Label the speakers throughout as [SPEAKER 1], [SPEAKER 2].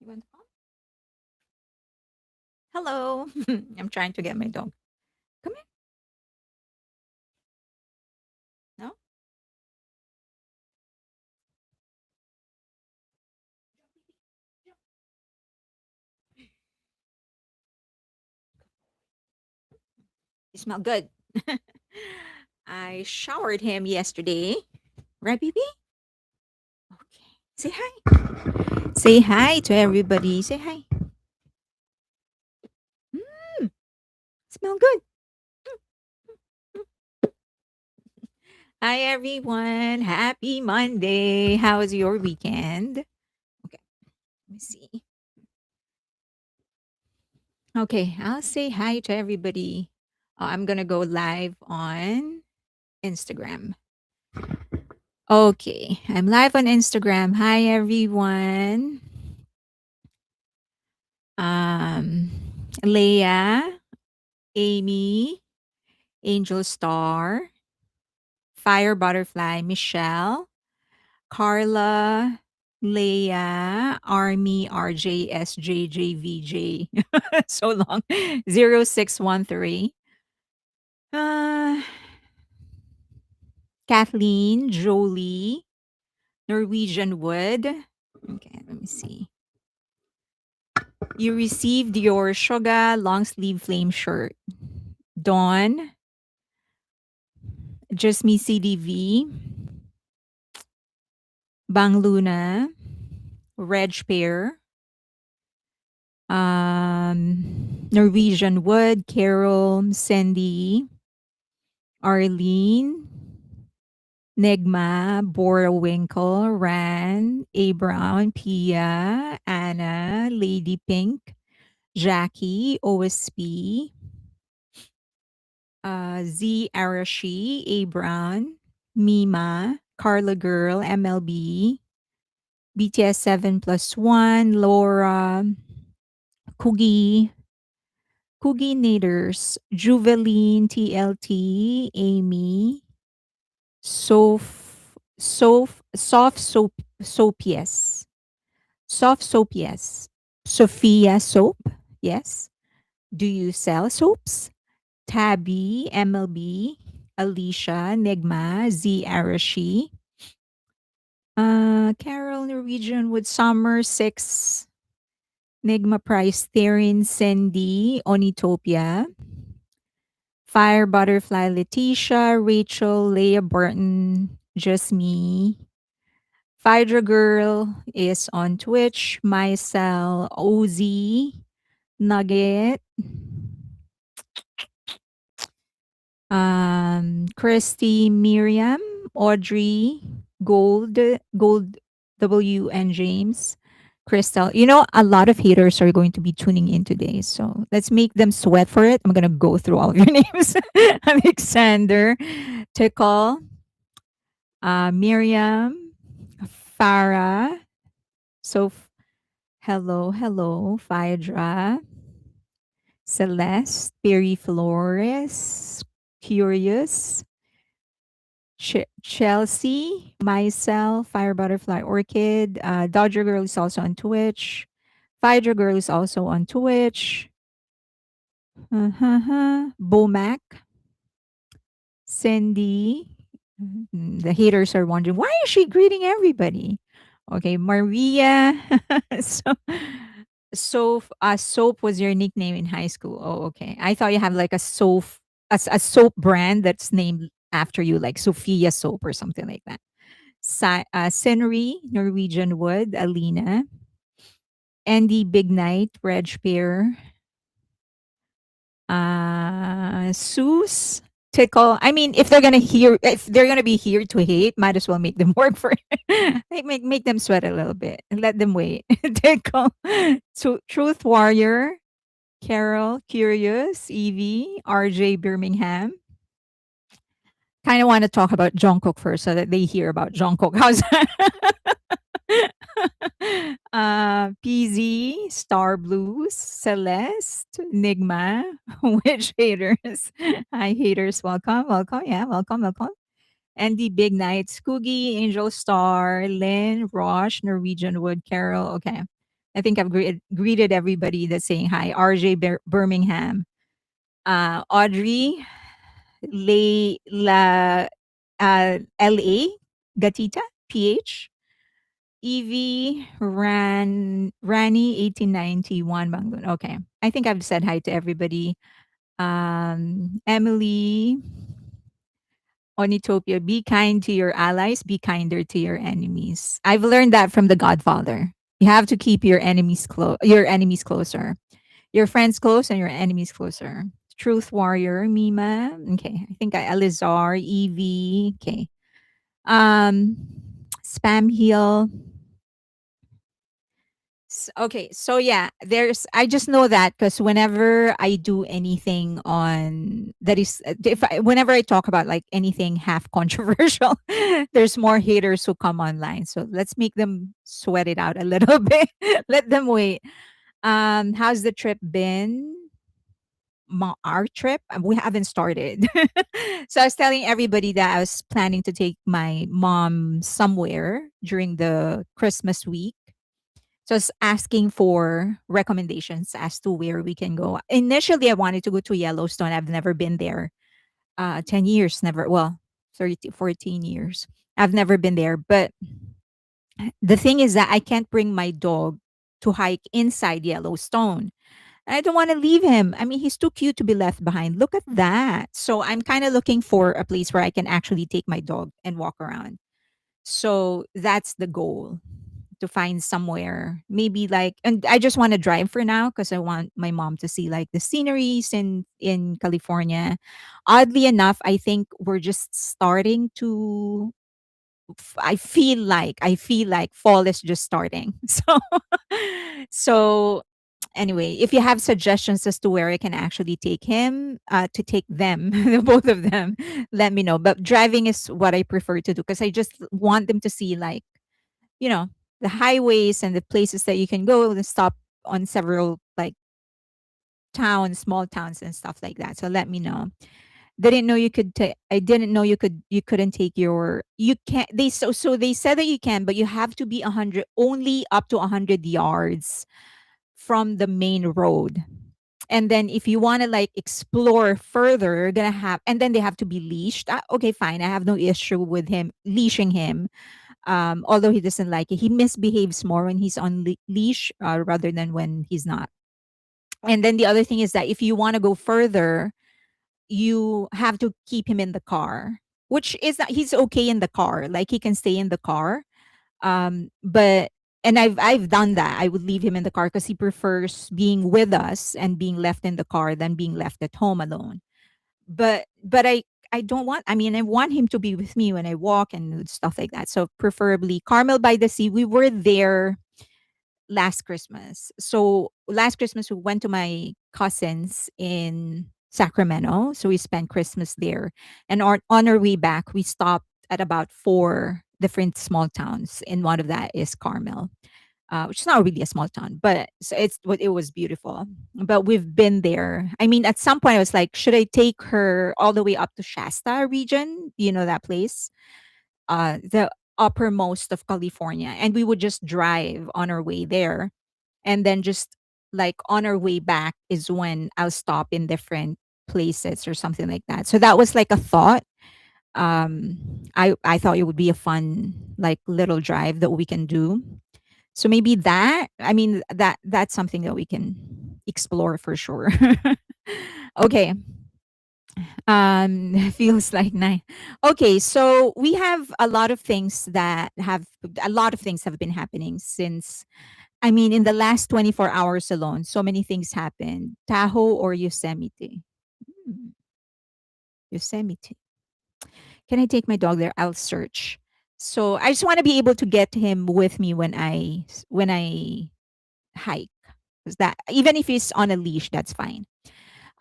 [SPEAKER 1] went on. Hello. I'm trying to get my dog. Come here. No? You smell good. I showered him yesterday. Right, baby? Okay. Say hi. Say hi to everybody. Say hi. Mm, smell good. Hi, everyone. Happy Monday. How was your weekend? Okay. Let me see. Okay. I'll say hi to everybody. I'm going to go live on Instagram. Okay, I'm live on Instagram. Hi everyone. Um Leah, Amy, Angel Star, Fire Butterfly, Michelle, Carla, Leah, Army, RJ, SJ, VJ. So long. 0613. Uh Kathleen, Jolie, Norwegian Wood. Okay, let me see. You received your Sugar long sleeve flame shirt. Dawn, Just Me CDV, Bang Luna, Reg Pair, Norwegian Wood, Carol, Cindy, Arlene, Nigma, Bora Winkle, Ran, A Brown, Pia, Anna, Lady Pink, Jackie, OSP, Z Arashi, A Brown, Mima, Carla Girl, MLB, BTS 7 plus 1, Laura, Coogie, Coogie Naders, Juveline, TLT, Amy, Soft Soapies, Soft Soapies, Sophia Soap, yes. Do you sell soaps? Tabby, MLB, Alicia, Nigma, Z Arashi, Carol Norwegian with Summer 6, Nigma Price, Therin, Cindy, Onitopia, Fire Butterfly, Letitia, Rachel, Leah Burton, Just Me, Phaedra Girl is on Twitch, Mycel, Ozzy, Nugget, Christy, Miriam, Audrey, Gold, W, and James, Crystal. You know, a lot of haters are going to be tuning in today, so let's make them sweat for it. I'm gonna go through all of your names. Alexander, Tickle, Miriam, Farah, so hello, Phaedra, Celeste, Perry Flores, Curious, Chelsea, myself, Fire Butterfly Orchid, Dodger Girl is also on Twitch. Phaedra Girl is also on Twitch. Bomac, Cindy. The haters are wondering why is she greeting everybody? Okay, Maria. so, soap was your nickname in high school. Oh, okay. I thought you have like a soap brand that's named after you, like Sophia Soap or something like that. Scenery, Norwegian Wood, Alina, Andy Big Night, Reg Pear, Seuss, Tickle. I mean, if they're gonna be here to hate, might as well make them work for it. Like make them sweat a little bit and let them wait. Tickle, Truth Warrior, Carol, Curious, Evie, RJ Birmingham. Kind of want to talk about Jungkook first so that they hear about Jungkook. How's that? PZ, Star Blues, Celeste, Nigma, Witch Haters. Hi, haters. Welcome. Yeah, welcome. Andy Big Night, Scoogie, Angel Star, Lynn, Rosh, Norwegian Wood, Carol. Okay. I think I've greeted everybody that's saying hi. RJ Birmingham, Audrey, LA, Gatita, PH, Evie, Rani, 1891, Bangun. Okay. I think I've said hi to everybody. Emily, Onitopia, be kind to your allies, be kinder to your enemies. I've learned that from The Godfather. You have to keep your enemies closer. Your friends close and your enemies closer. Truth Warrior, Mima. Okay. I think Elizar, Evie. Okay. Um Spam Heal. Okay, so yeah, I just know that because whenever I do anything on that is whenever I talk about like anything half controversial, there's more haters who come online. So let's make them sweat it out a little bit. Let them wait. How's the trip been? Our trip, we haven't started. So I was telling everybody that I was planning to take my mom somewhere during the Christmas week, so I was asking for recommendations as to where we can go. Initially, I wanted to go to Yellowstone. I've never been there. 10 years, never. Well, 30, 14 years. I've never been there. But the thing is that I can't bring my dog to hike inside Yellowstone. I don't want to leave him. I mean, he's too cute to be left behind. Look at that. So I'm kind of looking for a place where I can actually take my dog and walk around. So that's the goal, to find somewhere. Maybe like, and I just want to drive for now because I want my mom to see like the sceneries in California. Oddly enough, I think we're just starting to I feel like fall is just starting. So anyway, if you have suggestions as to where I can actually take him, to take them, the both of them, let me know. But driving is what I prefer to do because I just want them to see like, you know, the highways and the places that you can go and stop on several like towns, small towns and stuff like that. So let me know. Didn't know you could take I didn't know you couldn't take your you can't they so they said that you can, but you have to be 100, only up to 100 yards from the main road. And then if you want to like explore further, you're gonna have, and then they have to be leashed. Okay, fine. I have no issue with him leashing him. Although he doesn't like it, he misbehaves more when he's on leash, rather than when he's not. And then the other thing is that if you want to go further, you have to keep him in the car, which is that he's okay in the car, like he can stay in the car. But and I've done that. I would leave him in the car because he prefers being with us and being left in the car than being left at home alone. But I don't want, I mean, I want him to be with me when I walk and stuff like that. So preferably Carmel by the Sea. We were there last Christmas. So last Christmas we went to my cousins in Sacramento. So we spent Christmas there. And on our way back, we stopped at about four different small towns. And one of that is Carmel, which is not really a small town, but it was beautiful. But we've been there. I mean, at some point I was like, should I take her all the way up to Shasta region? You know that place? The uppermost of California. And we would just drive on our way there. And then just like on our way back is when I'll stop in different places or something like that. So that was like a thought. I thought it would be a fun like little drive that we can do. So maybe that, I mean, that's something that we can explore for sure. Okay. Feels like night. Okay, so we have a lot of things have been happening since, I mean, in the last 24 hours alone, so many things happened. Tahoe or Yosemite? Hmm, Yosemite. Can I take my dog there? I'll search. So I just want to be able to get him with me when I hike. 'Cause that, even if he's on a leash, that's fine.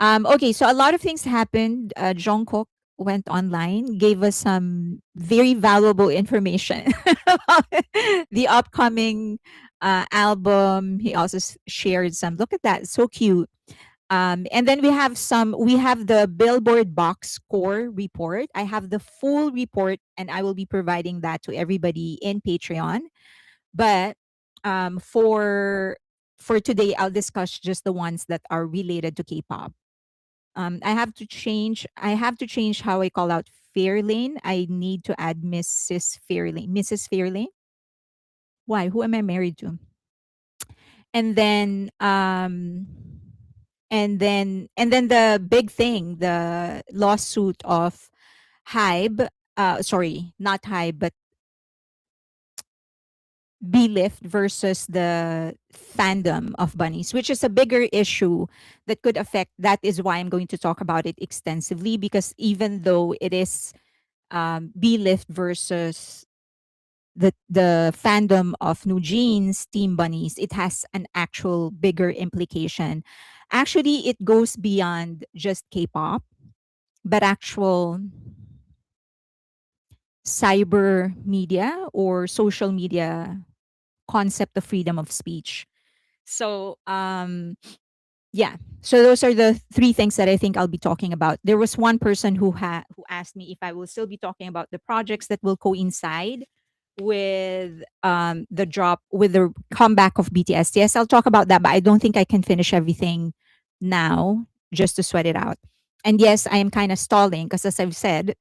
[SPEAKER 1] Okay, so a lot of things happened. Jungkook went online, gave us some very valuable information about the upcoming album. He also shared some. Look at that, so cute. And then we have the Billboard box score report. I have the full report, and I will be providing that to everybody in Patreon. But for for today, I'll discuss just the ones that are related to K-pop. I have to change. I have to change how I call out Fairlane. I need to add Mrs. Fairlane. Mrs. Fairlane. Why? Who am I married to? And then and then the big thing, the lawsuit of HYBE, sorry, not HYBE, but Belift versus the fandom of bunnies, which is a bigger issue that could affect. That is why I'm going to talk about it extensively, because even though it is Belift versus the fandom of New Jeans Team Bunnies, it has an actual bigger implication. Actually, it goes beyond just K-pop, but actual cyber media or social media concept of freedom of speech. So, yeah. So those are the three things that I think I'll be talking about. There was one person who asked me if I will still be talking about the projects that will coincide with the comeback of BTS. Yes, I'll talk about that, but I don't think I can finish everything now just to sweat it out. And yes, I am kind of stalling because, as I've said,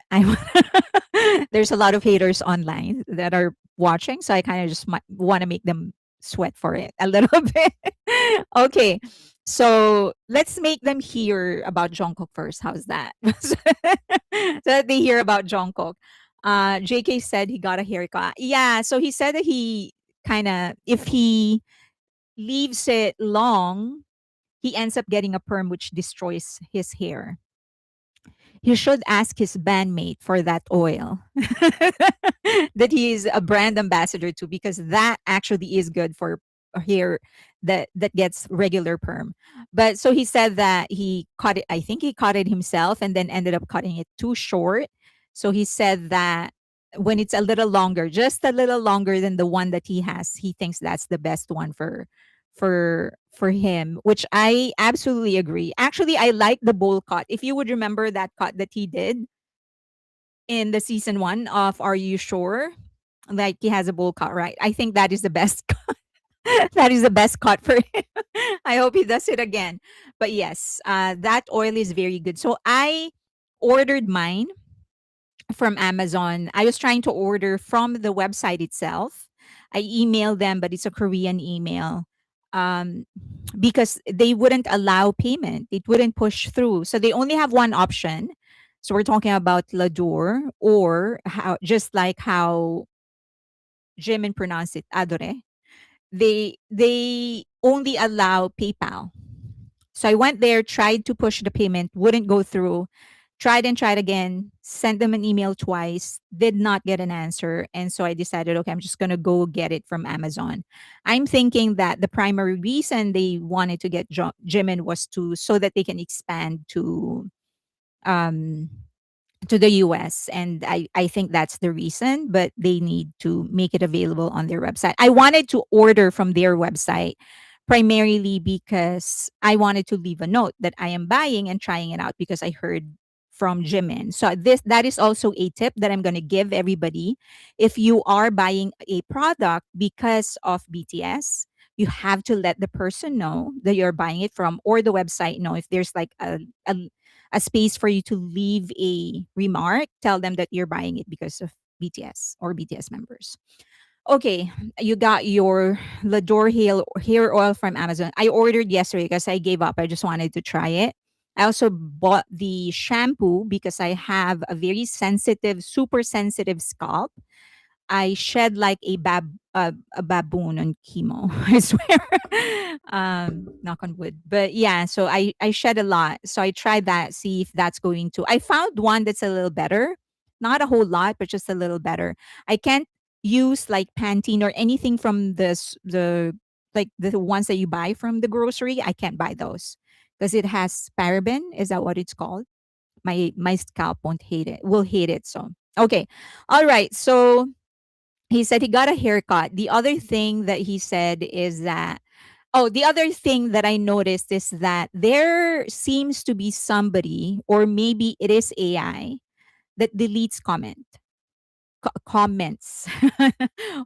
[SPEAKER 1] there's a lot of haters online that are watching, so I kind of just want to make them sweat for it a little bit. Okay, so let's make them hear about Jungkook first. How's that? So that they hear about Jungkook. JK said he got a haircut. Yeah, so he said that he kind of, if he leaves it long, he ends up getting a perm which destroys his hair. He should ask his bandmate for that oil that he is a brand ambassador to, because that actually is good for hair that gets regular perm. But so he said that he cut it, I think he cut it himself and then ended up cutting it too short. So he said that when it's a little longer, just a little longer than the one that he has, he thinks that's the best one for him, which I absolutely agree. Actually, I like the bowl cut. If you would remember that cut that he did in the season 1 of Are You Sure? Like he has a bowl cut, right? I think that is the best cut. That is the best cut for him. I hope he does it again. But yes, that oil is very good. So I ordered mine from Amazon. I was trying to order from the website itself. I emailed them, but it's a Korean email. Um, because they wouldn't allow payment. It wouldn't push through. So they only have one option. So we're talking about Ladour, or how, just like how Jimin pronounced it, Adore. They only allow PayPal. So I went there, tried to push the payment, wouldn't go through. Tried and tried again, sent them an email twice, did not get an answer. And so I decided, okay, I'm just going to go get it from Amazon. I'm thinking that the primary reason they wanted to get Jimin was so that they can expand um, to the US. And I think that's the reason, but they need to make it available on their website. I wanted to order from their website primarily because I wanted to leave a note that I am buying and trying it out because I heard from Jimin. So that is also a tip that I'm going to give everybody. If you are buying a product because of BTS, you have to let the person know that you're buying it from, or the website know. If there's like a a space for you to leave a remark, tell them that you're buying it because of BTS or BTS members. Okay, you got your Lador hair oil from Amazon. I ordered yesterday because I gave up. I just wanted to try it. I also bought the shampoo because I have a very sensitive, super sensitive scalp. I shed like a baboon on chemo. I swear. Knock on wood. But yeah, so I shed a lot. So I tried that, see if that's going to. I found one that's a little better, not a whole lot, but just a little better. I can't use like Pantene or anything from the like the ones that you buy from the grocery. I can't buy those because it has paraben. Is that what it's called? My scalp won't hate it. Will hate it. So okay, all right. So he said he got a haircut. The other thing that he said is that, oh, the other thing that I noticed is that there seems to be somebody, or maybe it is AI, that deletes comments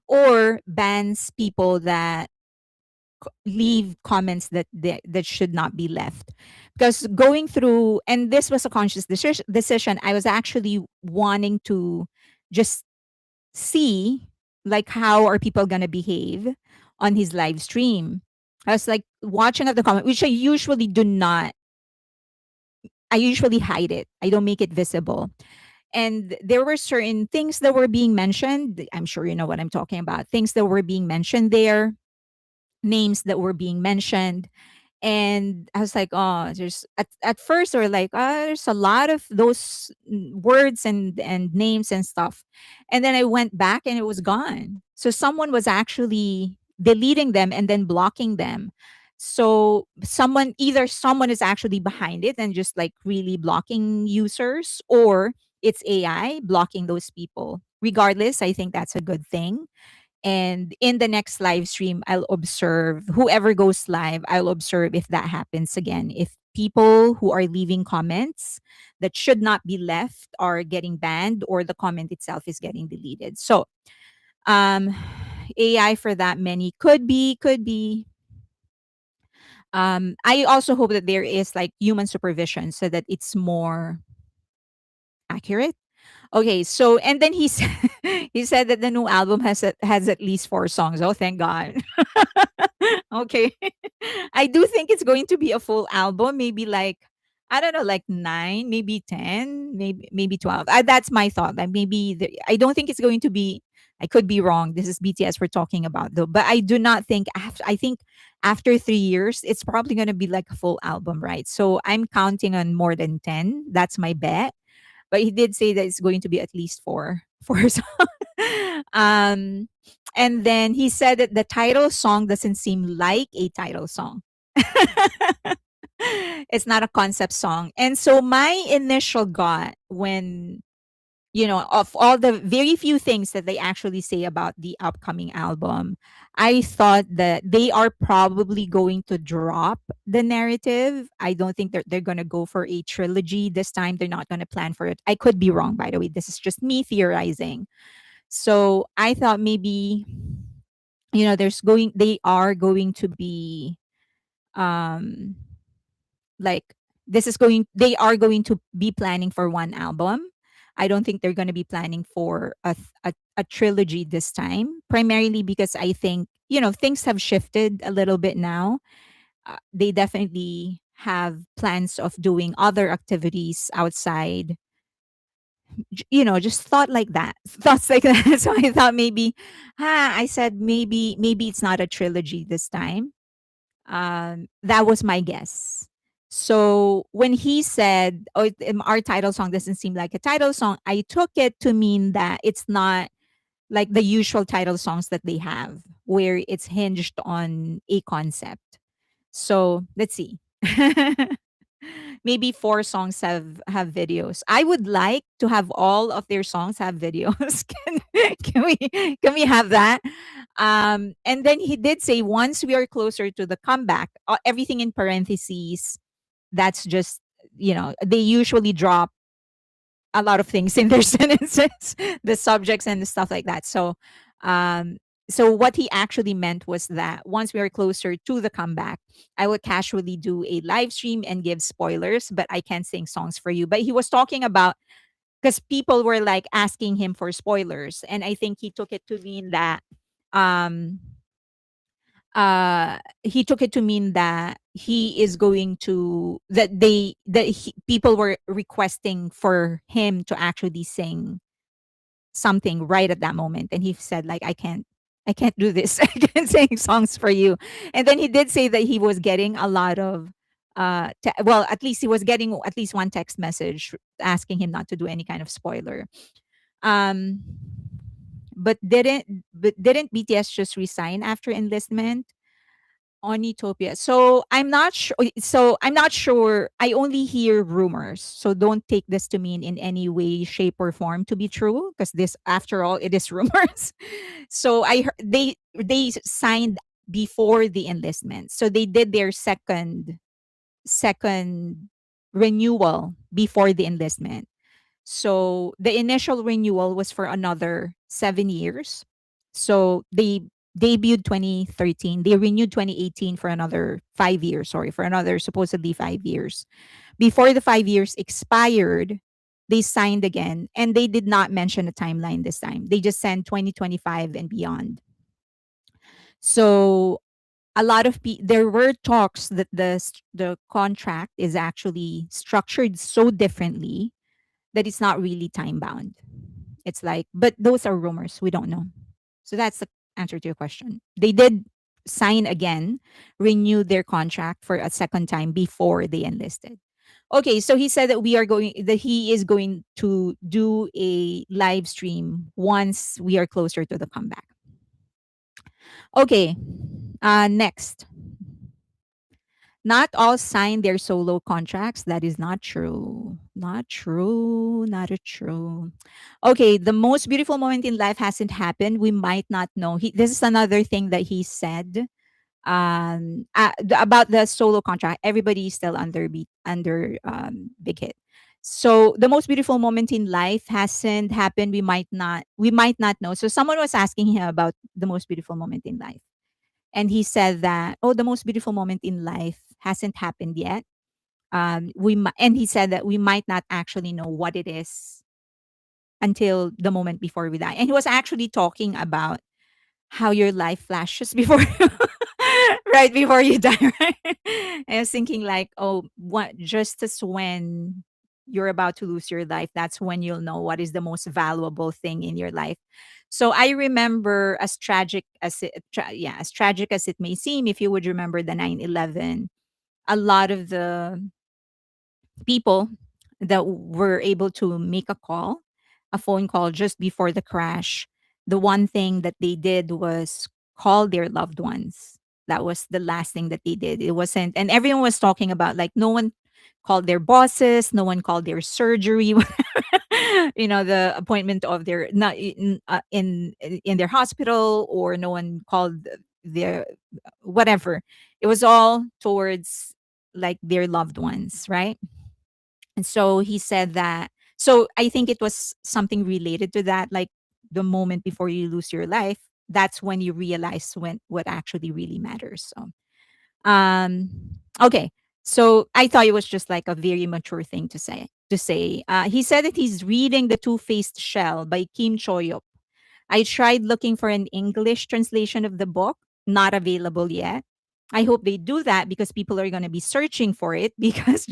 [SPEAKER 1] or bans people that leave comments that should not be left. Because going through, and this was a conscious decision, I was actually wanting to just see like how are people gonna behave on his live stream. I was like watching at the comment, which I usually hide it. I don't make it visible. And there were certain things that were being mentioned. I'm sure you know what I'm talking about. Things that were being mentioned there, names that were being mentioned. And I was like, oh, there's at first or like, there's a lot of those words and names and stuff. And then I went back and it was gone. So someone was actually deleting them and then blocking them. So either someone is actually behind it and just like really blocking users, or it's AI blocking those people. Regardless, I think that's a good thing. And in the next live stream, I'll observe whoever goes live, I'll observe if that happens again. If people who are leaving comments that should not be left are getting banned, or the comment itself is getting deleted. So, um, AI for that many could be. I also hope that there is like human supervision so that it's more accurate. Okay, so and then he said he said that the new album has at least 4 songs. Oh, thank God. Okay. I do think it's going to be a full album, maybe like I don't know, like 9, maybe 10, maybe 12. That's my thought. Like maybe I don't think it's going to be. I could be wrong. This is BTS we're talking about though, but I do not think I think after 3 years, it's probably going to be like a full album, right? So I'm counting on more than 10. That's my bet, but he did say that it's going to be at least four songs. um and then he said that the title song doesn't seem like a title song. It's not a concept song. And so my initial gut, when of all the very few things that they actually say about the upcoming album, I thought that they are probably going to drop the narrative. I don't think they're going to go for a trilogy this time. They're not going to plan for it. I could be wrong, by the way. This is just me theorizing. So I thought maybe, they are going to be, um, like they are going to be planning for one album. I don't think they're going to be planning for a trilogy this time, primarily because I think things have shifted a little bit now. They definitely have plans of doing other activities outside. Just thought like that thoughts like that. So I thought maybe, I said maybe it's not a trilogy this time. That was my guess. So when he said, "Oh, our title song doesn't seem like a title song," I took it to mean that it's not like the usual title songs that they have, where it's hinged on a concept. So let's see. Maybe 4 songs have videos. I would like to have all of their songs have videos. Can we have that? And then he did say once we are closer to the comeback, everything in parentheses. That's just they usually drop a lot of things in their sentences, the subjects and the stuff like that. Um, so what he actually meant was that once we are closer to the comeback, I would casually do a live stream and give spoilers, but I can't sing songs for you. But he was talking about because people were like asking him for spoilers, and I think um he took it to mean that he is going to people were requesting for him to actually sing something right at that moment, and he said like I can't do this. I can't sing songs for you. And then he did say that he was getting a lot of well, at least he was getting at least one text message asking him not to do any kind of spoiler. um but didn't BTS just resign after enlistment on Utopia? So I'm not sure. I only hear rumors. So don't take this to mean in any way, shape, or form to be true, because this, after all, it is rumors. So they signed before the enlistment. So they did their second renewal before the enlistment. So the initial renewal was for another 7 years. So debuted 2013. They renewed 2018 for another 5 years, sorry, for another supposedly 5 years. Before the 5 years expired, they signed again and they did not mention a timeline this time. They just said 2025 and beyond. So a lot of there were talks that the contract is actually structured so differently that it's not really time bound. It's like, but those are rumors. We don't know. So that's the answer to your question. They did sign again, renew their contract for a second time before they enlisted. Okay, so he said that he is going to do a live stream once we are closer to the comeback. Okay, next. Not all sign their solo contracts. That is not true. Not true. Not a true. Okay, the most beautiful moment in life hasn't happened. We might not know. This is another thing that he said about the solo contract. Everybody is still under Big Hit. So the most beautiful moment in life hasn't happened. We might not know. So someone was asking him about the most beautiful moment in life. And he said that, oh, the most beautiful moment in life hasn't happened yet. And he said that we might not actually know what it is until the moment before we die. And he was actually talking about how your life flashes before right before you die, right? I was thinking like, oh, what just as when you're about to lose your life, that's when you'll know what is the most valuable thing in your life. So I remember, as tragic as it may seem, if you would remember the 9/11, a lot of the people that were able to make a phone call just before the crash, the one thing that they did was call their loved ones. That was the last thing that they did. It wasn't, and everyone was talking about like no one called their bosses, no one called their surgery, the appointment of their not in their hospital, or no one called their whatever. It was all towards like their loved ones, right? And so he said that. So I think it was something related to that, like the moment before you lose your life, that's when you realize what actually really matters. So um okay. So I thought it was just like a very mature thing to say. He said that he's reading The Two-Faced Shell by Kim Choyop. I tried looking for an English translation of the book, not available yet. I hope they do that because people are going to be searching for it because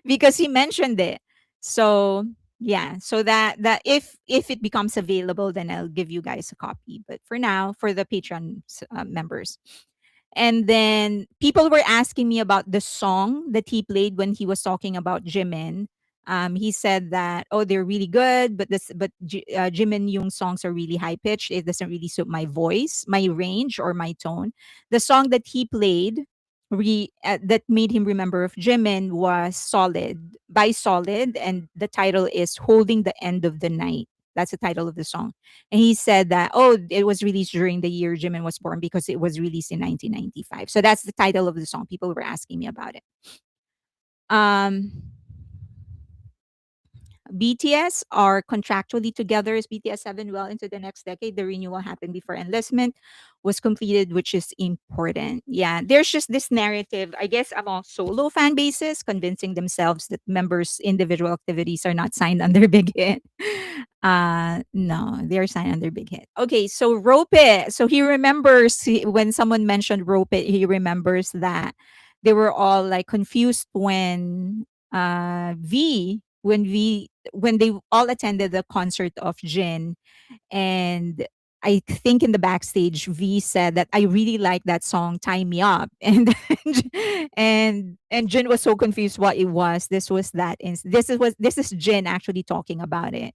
[SPEAKER 1] because he mentioned it. So, yeah, so that if it becomes available, then I'll give you guys a copy. But for now, for the Patreon members. And then people were asking me about the song that he played when he was talking about Jimin. He said that, oh, they're really good, but Jimin Young's songs are really high pitched. It doesn't really suit my voice, my range, or my tone. The song that he played that made him remember of Jimin was Solid, and the title is Holding the End of the Night. That's the title of the song. And he said that, oh, it was released during the year Jimin was born because it was released in 1995. So that's the title of the song. People were asking me about it. Um, BTS are contractually together as BTS 7 well into the next decade. The renewal happened before enlistment was completed, which is important. Yeah, there's just this narrative, I guess, among solo fan bases convincing themselves that members' individual activities are not signed under Big Hit. No, they're signed under Big Hit. Okay, so Rope It. So he remembers when someone mentioned Rope It, he remembers that they were all like confused when they all attended the concert of Jin. And I think in the backstage, V said that I really like that song, "Tie Me Up," and and Jin was so confused what it was. This is Jin actually talking about it.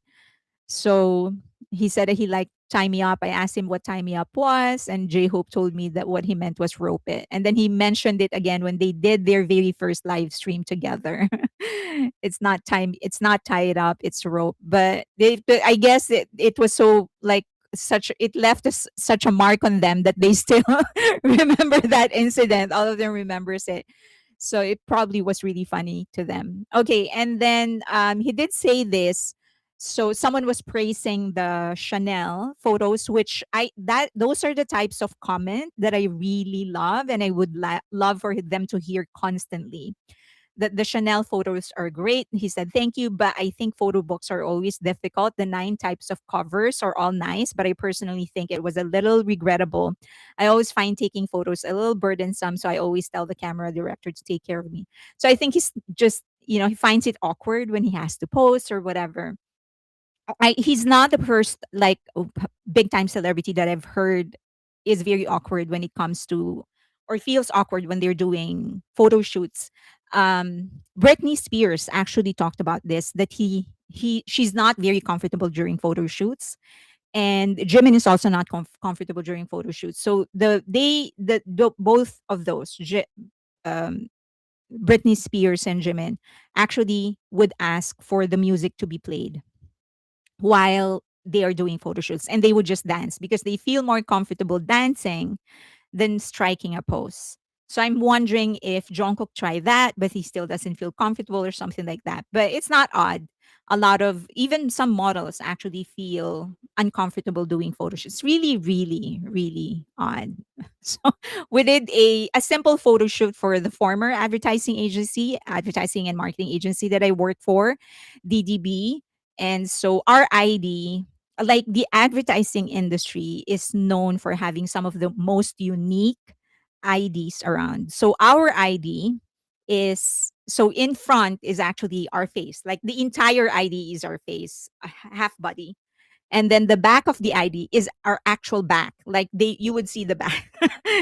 [SPEAKER 1] So he said that he liked Tie Me Up. I asked him what Tie Me Up was, and J Hope told me that what he meant was Rope It. And then he mentioned it again when they did their very first live stream together. It's not Tie It Up, it's Rope. But I guess it was so like it left such a mark on them that they still remember that incident. All of them remembers it. So it probably was really funny to them. Okay, and then he did say this. So someone was praising the Chanel photos, which I that those are the types of comment that I really love, and I would love for them to hear constantly. That the Chanel photos are great. He said, "Thank you, but I think photo books are always difficult. The 9 types of covers are all nice, but I personally think it was a little regrettable. I always find taking photos a little burdensome, so I always tell the camera director to take care of me." So I think he's just, he finds it awkward when he has to post or whatever. He's not the first like big time celebrity that I've heard is very awkward when it comes to, or feels awkward when they're doing photo shoots. Britney Spears actually talked about this, that she's not very comfortable during photo shoots, and Jimin is also not comfortable during photo shoots. So the both of those, um, Britney Spears and Jimin, actually would ask for the music to be played while they are doing photo shoots, and they would just dance because they feel more comfortable dancing than striking a pose. So I'm wondering if Jungkook tried that, but he still doesn't feel comfortable or something like that. But it's not odd. A lot of, even some models actually feel uncomfortable doing photo shoots. Really, really, really odd. So we did a simple photo shoot for the former advertising and marketing agency that I worked for, DDB. And so our ID, like the advertising industry, is known for having some of the most unique IDs around. So our ID is, so in front is actually our face. Like the entire ID is our face, half body, and then the back of the ID is our actual back. Like you would see the back,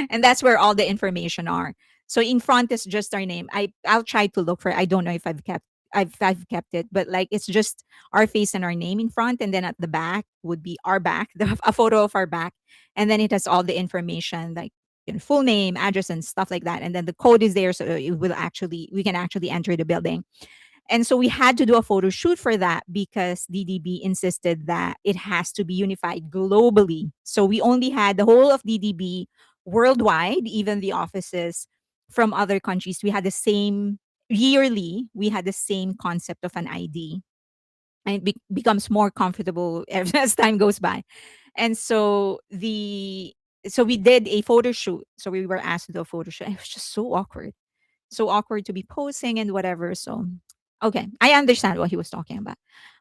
[SPEAKER 1] and that's where all the information are. So in front is just our name. I'll try to look for. I don't know if I've kept it, but like it's just our face and our name in front, and then at the back would be our back, a photo of our back, and then it has all the information like, full name, address, and stuff like that. And then the code is there, so we can actually enter the building. And so we had to do a photo shoot for that because DDB insisted that it has to be unified globally. So we only had the whole of DDB worldwide, even the offices from other countries. We had the same yearly, we had the same concept of an ID. And it becomes more comfortable as time goes by. And so we did a photo shoot. So we were asked to do a photo shoot. It was just so awkward to be posing and whatever. So, okay, I understand what he was talking about.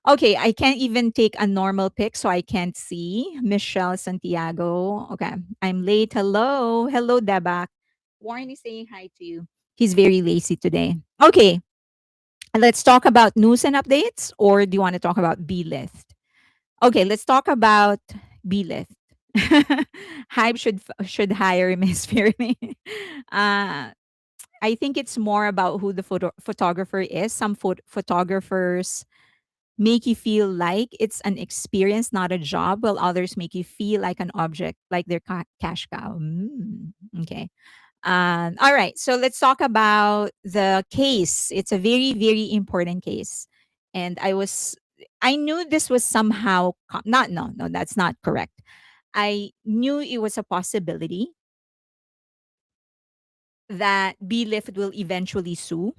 [SPEAKER 1] Okay, I can't even take a normal pic, so I can't see Michelle Santiago. Okay, I'm late. Hello, Debak. Warren is saying hi to you. He's very lazy today. Okay, let's talk about news and updates, or do you want to talk about Belift? Okay, let's talk about Belift. Hype should hire Miss Fairley. uh, I think it's more about who the photographer is. Some photographers make you feel like it's an experience, not a job, while others make you feel like an object, like they're cash cow. Okay. All right. So let's talk about the case. It's a very, very important case. And I knew this was somehow, not, no, that's not correct. I knew it was a possibility that Belift will eventually sue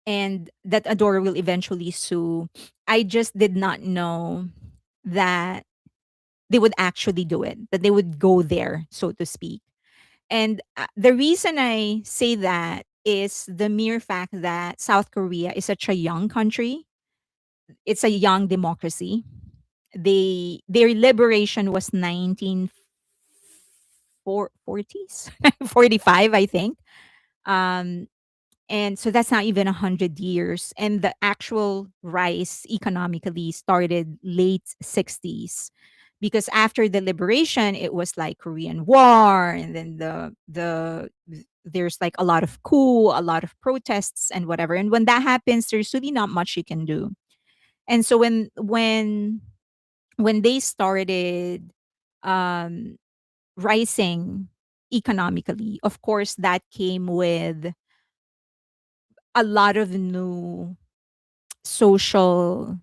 [SPEAKER 1] and that Adora will eventually sue. I just did not know that they would actually do it, that they would go there, so to speak. And the reason I say that is the mere fact that South Korea is such a young country. It's a young democracy. Their liberation was 1940s, 45, I think. Um, and so that's not even 100 years, and the actual rise economically started late 60s, because after the liberation it was like Korean War, and then there's like a lot of coup, a lot of protests and whatever, and when that happens there's really not much you can do. And so when they started um rising economically, of course that came with a lot of new social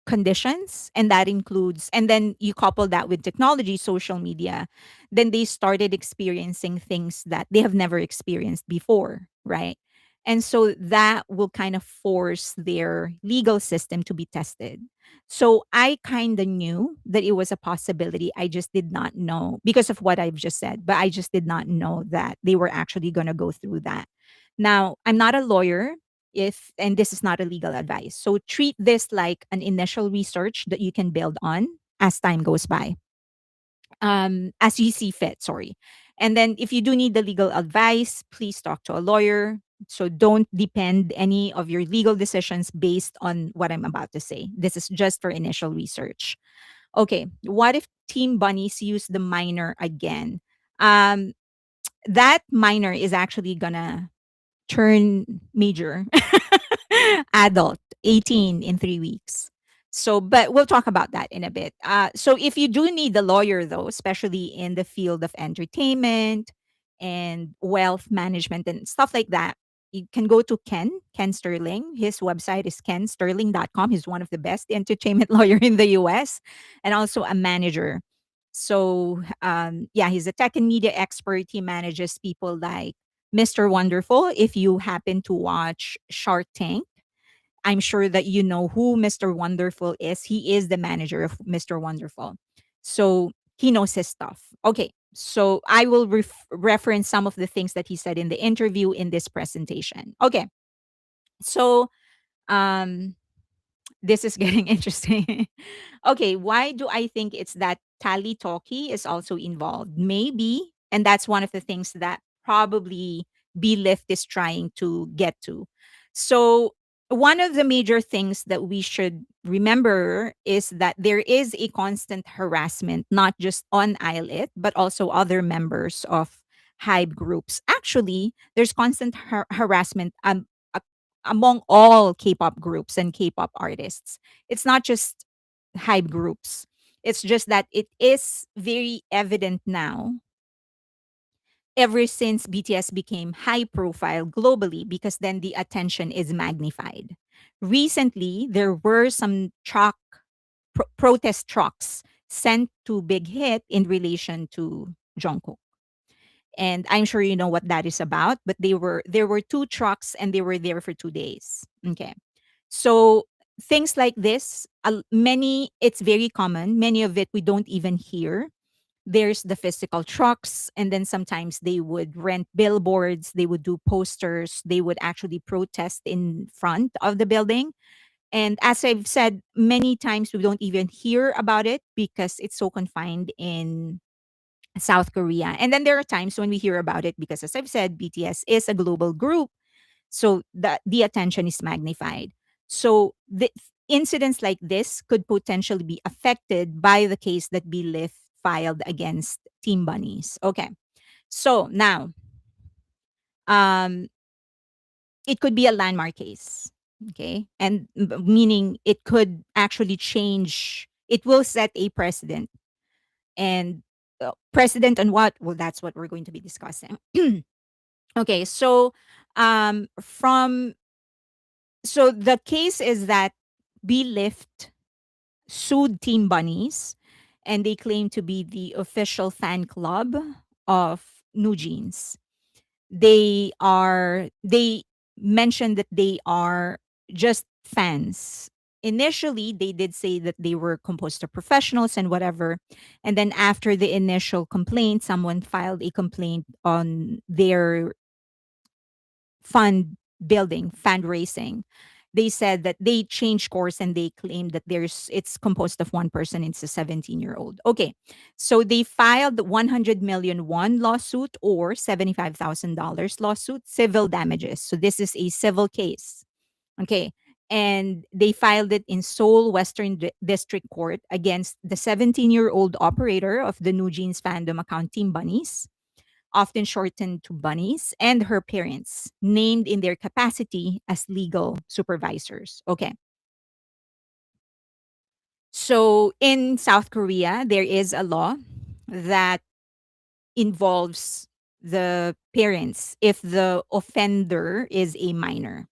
[SPEAKER 1] conditions, and that includes, and then you couple that with technology, social media, then they started experiencing things that they have never experienced before, right? And so that will kind of force their legal system to be tested. So I kind of knew that it was a possibility. I just did not know because of what I've just said, but I just did not know that they were actually going to go through that. Now, I'm not a lawyer, if and this is not a legal advice. So treat this like an initial research that you can build on as time goes by, as you see fit, sorry. And then if you do need the legal advice, please talk to a lawyer. So don't depend any of your legal decisions based on what I'm about to say. This is just for initial research. Okay, what if Team Bunnies use the minor again? Um, that minor is actually gonna turn major adult, 18 in 3 weeks. So, but we'll talk about that in a bit. So, if you do need a lawyer, though, especially in the field of entertainment and wealth management and stuff like that, you can go to Ken Sterling. His website is kensterling.com. He's one of the best entertainment lawyer in the US and also a manager. So, yeah, he's a tech and media expert. He manages people like Mr. Wonderful. If you happen to watch Shark Tank, I'm sure that you know who Mr. Wonderful is. He is the manager of Mr. Wonderful. So he knows his stuff. Okay. So I will reference some of the things that he said in the interview in this presentation. Okay. So um this is getting interesting. Okay, why do I think it's that Tally Talkie is also involved? Maybe, and that's one of the things that probably Belift is trying to get to. So, one of the major things that we should remember is that there is a constant harassment, not just on ILIT, but also other members of HYBE groups. Actually, there's constant harassment among all K-pop groups and K-pop artists. It's not just hype groups. It's just that it is very evident now ever since BTS became high profile globally because then the attention is magnified. Recently, there were some protest trucks sent to Big Hit in relation to Jungkook. And I'm sure you know what that is about, but there were two trucks and they were there for 2 days. Okay. So things like this, many it's very common. Many of it we don't even hear. There's the physical trucks, and then sometimes they would rent billboards, they would do posters, they would actually protest in front of the building. And as I've said many times, we don't even hear about it because it's so confined in South Korea. And then there are times when we hear about it because, as I've said, BTS is a global group, so the attention is magnified. So the incidents like this could potentially be affected by the case that Belift filed against Team Bunnies. Okay. So now, um, it could be a landmark case. Okay. And meaning it could actually change, it will set a precedent. And precedent on what? Well, that's what we're going to be discussing. Okay. From So the case is that Belift sued Team Bunnies and they claim to be the official fan club of New Jeans. They mentioned that they are just fans. Initially, they did say that they were composed of professionals and whatever. And then after the initial complaint, someone filed a complaint on their fund building, fundraising. They said that they changed course and they claimed that it's composed of one person. It's a 17-year-old. Okay. So they filed 100 million won lawsuit or $75,000 lawsuit, civil damages. So this is a civil case. Okay. And they filed it in Seoul Western District Court against the 17-year-old operator of the New Jeans fandom account Team Bunnies, often shortened to Bunnies, and her parents, named in their capacity as legal supervisors. Okay. So in South Korea, there is a law that involves the parents if the offender is a minor.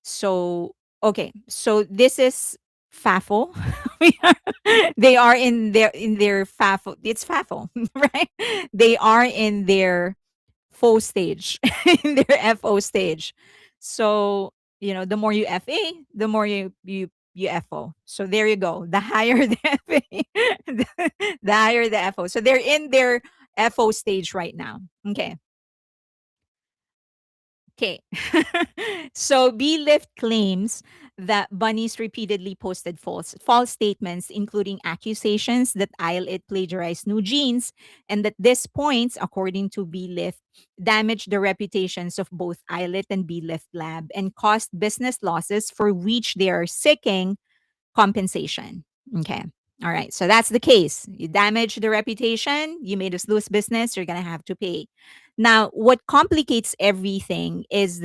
[SPEAKER 1] So, okay. So this is FAFO. They are in their FAFO. It's FAFO, right? They are in their FO stage, in their FO stage. So, the more you FA, the more you FO. So there you go. The higher the FA, the higher the FO. So they're in their FO stage right now. Okay. Okay. So Belift claims that Bunnies repeatedly posted false statements, including accusations that It plagiarized new jeans, and that these points, according to Belift, damaged the reputations of both It and Belift Lab and caused business losses for which they are seeking compensation. Okay. All right. So that's the case. You damage the reputation, you made us lose business, you're going to have to pay. Now, what complicates everything is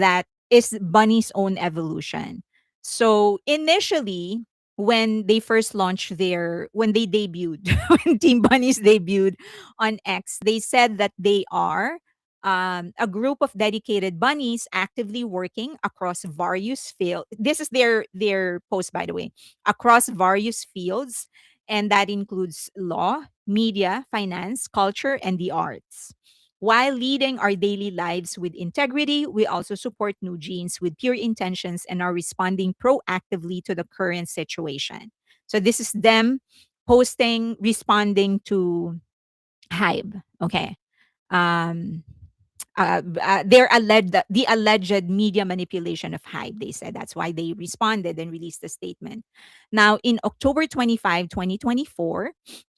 [SPEAKER 1] Bunny's own evolution. So initially, when they debuted, when Team Bunnies debuted on X, they said that they are a group of dedicated bunnies actively working across various fields. This is their post, by the way, across various fields, and that includes law, media, finance, culture, and the arts. While leading our daily lives with integrity, we also support new genes with pure intentions and are responding proactively to the current situation. So this is them responding to HYBE. Okay. Um, the alleged media manipulation of HYBE. They said that's why they responded and released a statement. Now, in October 25, 2024,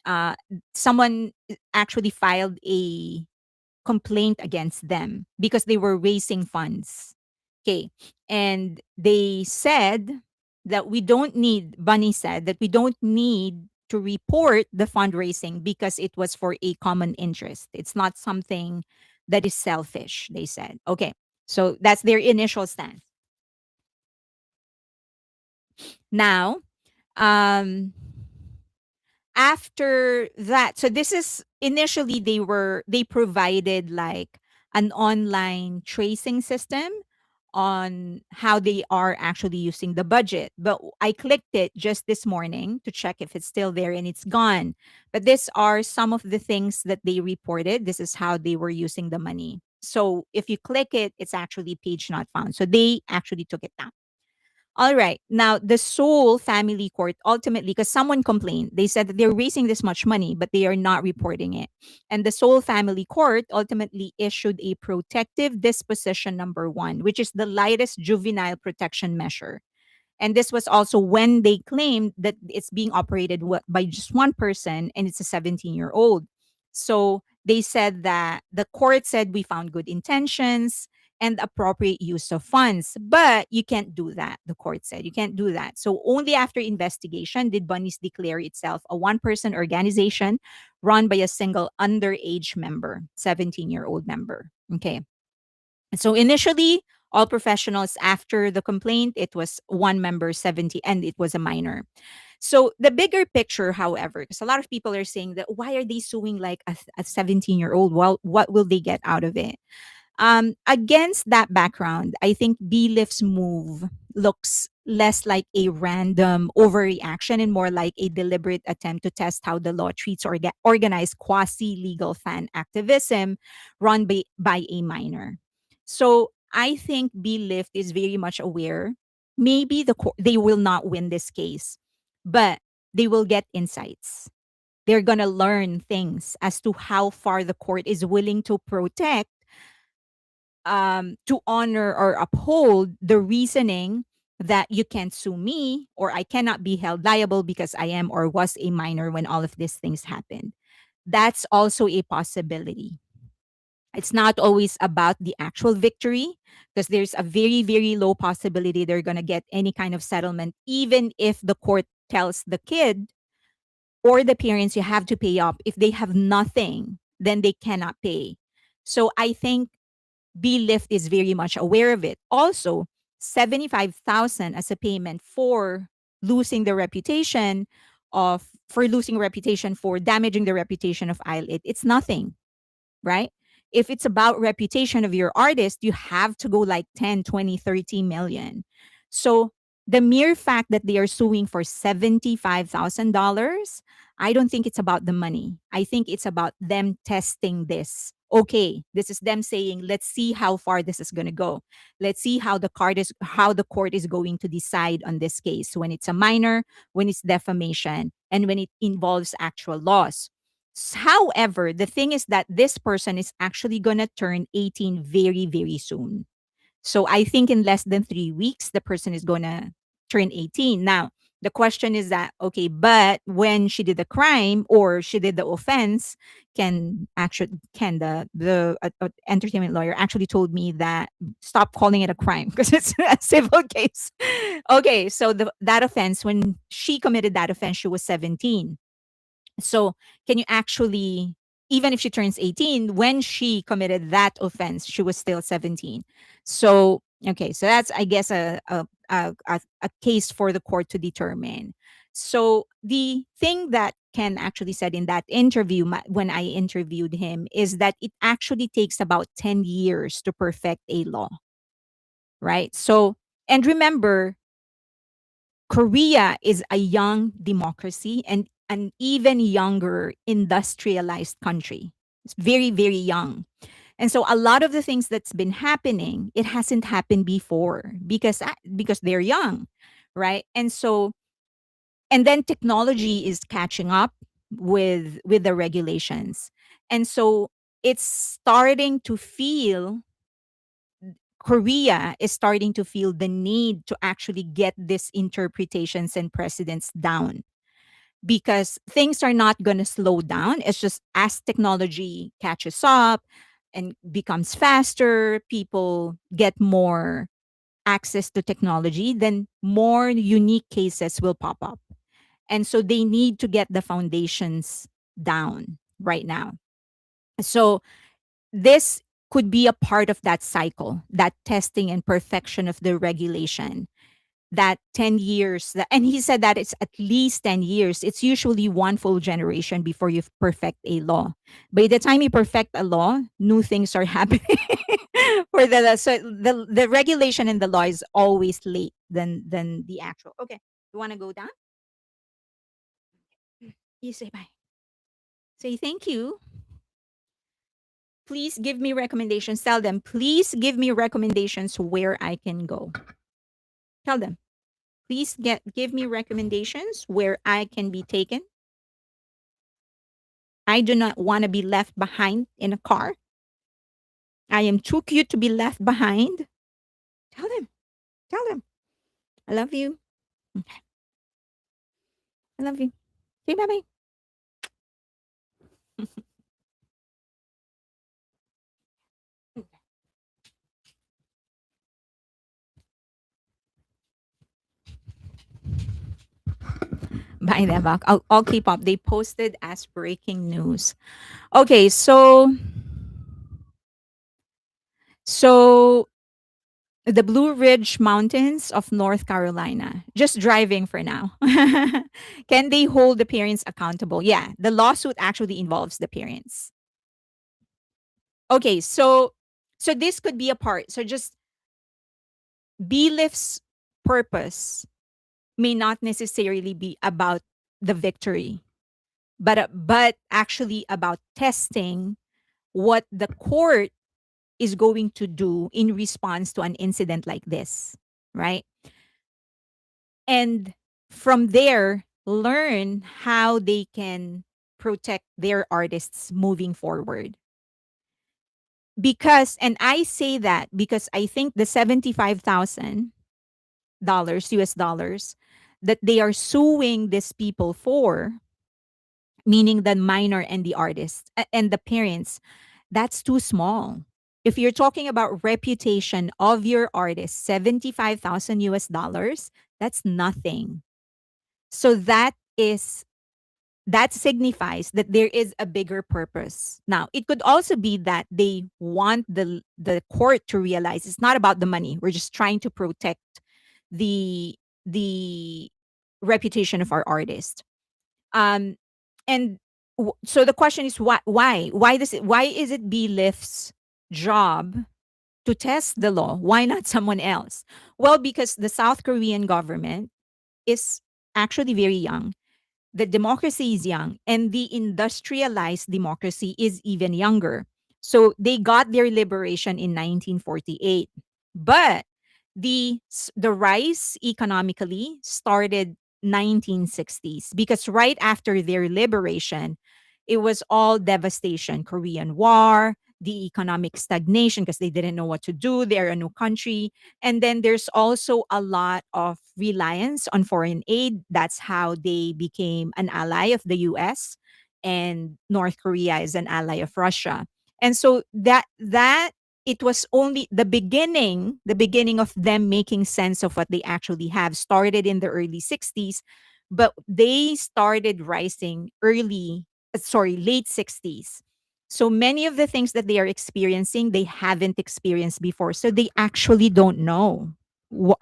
[SPEAKER 1] uh, someone actually filed a complaint against them because they were raising funds. Okay. And they said that Bunny said that we don't need to report the fundraising because it was for a common interest. It's not something that is selfish, they said. Okay. So that's their initial stance. Now, um, after that, so this is initially they provided like an online tracing system on how they are actually using the budget, but I clicked it just this morning to check if it's still there, and it's gone. But these are some of the things that they reported. This is how they were using the money. So if you click it, it's actually page not found, so they actually took it down. All right. Now, the Seoul family court ultimately, because someone complained, they said that they're raising this much money, but they are not reporting it. And the Seoul family court ultimately issued a protective disposition number one, which is the lightest juvenile protection measure. And this was also when they claimed that it's being operated by just one person and it's a 17-year-old. So they said that the court said we found good intentions and appropriate use of funds, but you can't do that. The court said you can't do that. So only after investigation did Bunnies declare itself a one-person organization run by a single underage member, 17-year-old member. Okay. So initially, all professionals, after the complaint, it was one member, 70, and it was a minor. So the bigger picture, however, because a lot of people are saying that why are they suing like a 17-year-old? Well, what will they get out of it? Against that background, I think Belift's move looks less like a random overreaction and more like a deliberate attempt to test how the law treats organized quasi legal fan activism run by a minor. So I think Belift is very much aware. Maybe they will not win this case, but they will get insights. They're going to learn things as to how far the court is willing to protect, to honor or uphold the reasoning that you can't sue me or I cannot be held liable because I am or was a minor when all of these things happened. That's also a possibility. It's not always about the actual victory because there's a very, very low possibility they're going to get any kind of settlement, even if the court tells the kid or the parents you have to pay up. If they have nothing, then they cannot pay. So I think Belift is very much aware of it. Also, 75,000 as a payment losing the reputation for losing reputation, for damaging the reputation of Islet. It's nothing, right? If it's about reputation of your artist, you have to go like 10, 20, 30 million. So the mere fact that they are suing for $75,000, I don't think it's about the money. I think it's about them testing this okay, this is them saying, let's see how far this is going to go. Let's see how the court is going to decide on this case when it's a minor, when it's defamation, and when it involves actual loss. However, the thing is that this person is actually going to turn 18 very, very soon. So I think in less than 3 weeks, the person is going to turn 18. Now, the question is that, okay, but when she did the crime or she did the offense, can the entertainment lawyer actually told me that stop calling it a crime because it's a civil case. Okay, so that offense, when she committed that offense, she was 17. So, can you actually, even if she turns 18, when she committed that offense, she was still 17. So, okay, so that's, I guess, a case for the court to determine. So, the thing that Ken actually said in that interview, when I interviewed him, is that it actually takes about 10 years to perfect a law, right? So, and remember, Korea is a young democracy and an even younger industrialized country. It's very, very young. And so a lot of the things that's been happening, it hasn't happened before because they're young, right? And so and then technology is catching up with the regulations. And so it's starting to feel Korea is starting to feel the need to actually get these interpretations and precedents down because things are not going to slow down. It's just as technology catches up and becomes faster, people get more access to technology, then more unique cases will pop up. And so they need to get the foundations down right now. So this could be a part of that cycle, that testing and perfection of the regulation, that 10 years. And he said that it's at least 10 years. It's usually one full generation before you perfect a law. By the time you perfect a law, new things are happening. So the regulation and the law is always late than the actual. Okay, you want to go down? You say bye. Say thank you. Please give me recommendations. Tell them, please give me recommendations where I can go. Tell them, please give me recommendations where I can be taken. I do not want to be left behind in a car. I am too cute to be left behind. Tell them, tell them. I love you. Okay. I love you. Say bye bye. Bye, Devak. I'll keep up. They posted as breaking news. Okay, so the Blue Ridge Mountains of North Carolina. Just driving for now. Can they hold the parents accountable? Yeah, the lawsuit actually involves the parents. Okay, so this could be a part. So just Belift's purpose may not necessarily be about the victory, but actually about testing what the court is going to do in response to an incident like this, right? And from there, learn how they can protect their artists moving forward. Because, and I say that because I think the $75,000 US dollars that they are suing these people for, meaning the minor and the artist and the parents, that's too small. If you're talking about reputation of your artist, 75,000 US dollars, that's nothing. So that signifies that there is a bigger purpose. Now, it could also be that they want the court to realize it's not about the money. We're just trying to protect the reputation of our artist. Um, and so the question is why is it Belift's job to test the law? Why not someone else? Well, because the South Korean government is actually very young. The democracy is young, and the industrialized democracy is even younger. So they got their liberation in 1948. But the rise economically started 1960s, because right after their liberation, it was all devastation. Korean War, the economic stagnation because they didn't know what to do. They're a new country. And then there's also a lot of reliance on foreign aid. That's how they became an ally of the US, and North Korea is an ally of Russia. And so that it was only the beginning of them making sense of what they actually have started in the early 60s, but they started rising late 60s. So many of the things that they are experiencing, they haven't experienced before. So they actually don't know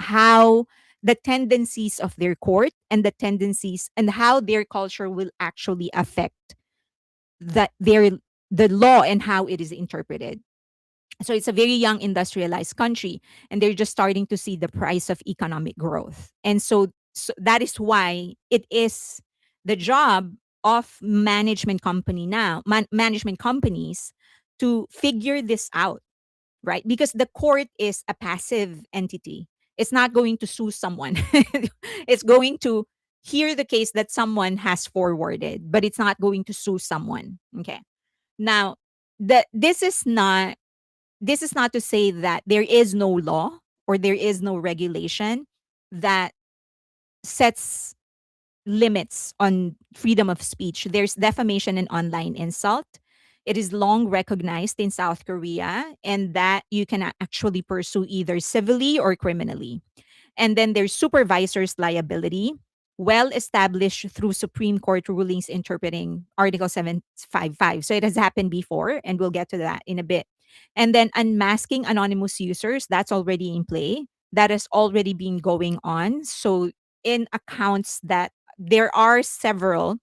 [SPEAKER 1] how the tendencies of their court and the tendencies and how their culture will actually affect that their the law and how it is interpreted. So it's a very young industrialized country, and they're just starting to see the price of economic growth. And so that is why it is the job of management companies to figure this out, right? Because the court is a passive entity. It's not going to sue someone. It's going to hear the case that someone has forwarded, but it's not going to sue someone. Okay. Now, this is not to say that there is no law or there is no regulation that sets limits on freedom of speech. There's defamation and online insult. It is long recognized in South Korea, and that you can actually pursue either civilly or criminally. And then there's supervisor's liability, well established through Supreme Court rulings interpreting Article 755. So it has happened before, and we'll get to that in a bit. And then unmasking anonymous users, that's already in play. That has already been going on. So in accounts that there are several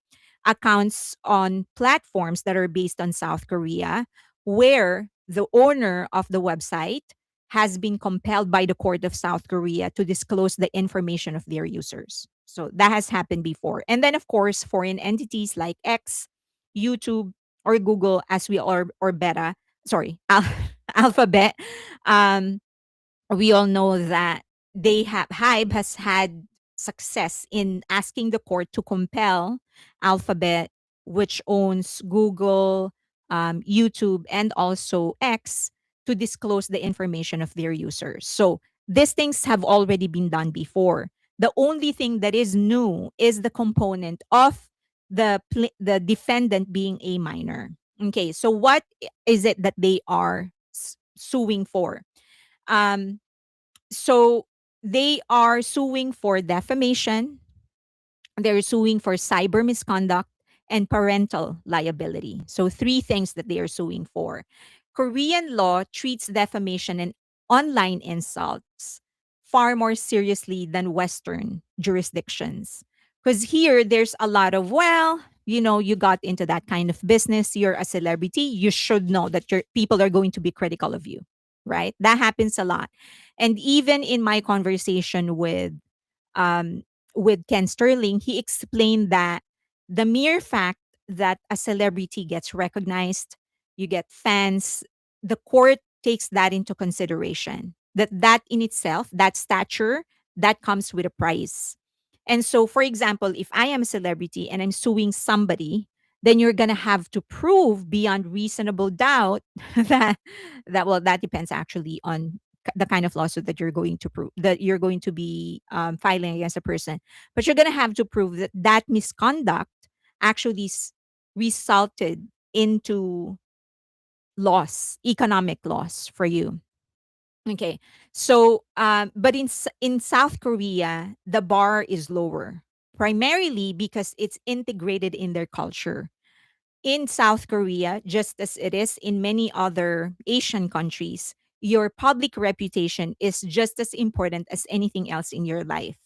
[SPEAKER 1] accounts on platforms that are based on South Korea where the owner of the website has been compelled by the court of South Korea to disclose the information of their users. So that has happened before. And then, of course, foreign entities like X, YouTube, or Google, as we are, or Beta, sorry, Alphabet, um, we all know that HYBE has had success in asking the court to compel Alphabet, which owns Google, YouTube, and also X, to disclose the information of their users. So these things have already been done before. The only thing that is new is the component of the defendant being a minor. Okay, so what is it that they are suing for? Um, so they are suing for defamation, they're suing for cyber misconduct, and parental liability. So three things that they are suing for. Korean law treats defamation and online insults far more seriously than Western jurisdictions. Because here, there's a lot of, well, you got into that kind of business, you're a celebrity, you should know that your people are going to be critical of you, right? That happens a lot. And even in my conversation um, with Ken Sterling, he explained that the mere fact that a celebrity gets recognized, you get fans, the court takes that into consideration. That in itself, that stature, that comes with a price. And so, for example, if I am a celebrity and I'm suing somebody, then you're gonna have to prove beyond reasonable doubt that that depends actually on the kind of lawsuit that you're going to prove that you're going to be filing against a person, but you're going to have to prove that that misconduct actually resulted into economic loss for you. Okay, so but in South Korea, the bar is lower, primarily because it's integrated in their culture. In South Korea, just as it is in many other Asian countries, your public reputation is just as important as anything else in your life.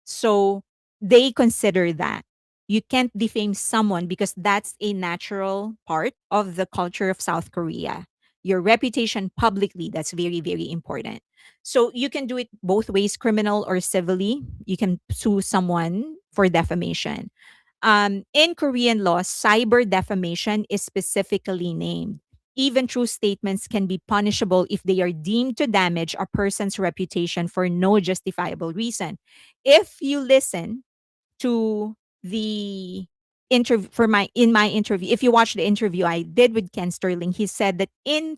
[SPEAKER 1] So they consider that. You can't defame someone because that's a natural part of the culture of South Korea. Your reputation publicly, that's very, very important. So you can do it both ways, criminal or civilly. You can sue someone for defamation. In Korean law, cyber defamation is specifically named. Even true statements can be punishable if they are deemed to damage a person's reputation for no justifiable reason. If you listen to the interview for my in my interview, if you watch the interview I did with Ken Sterling, he said that in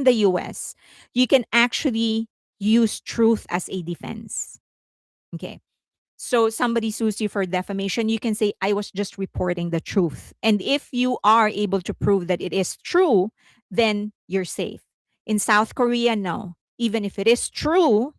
[SPEAKER 1] the US, you can actually use truth as a defense. Okay. So somebody sues you for defamation, you can say, I was just reporting the truth. And if you are able to prove that it is true, then you're safe. In South Korea, no. Even if it is true,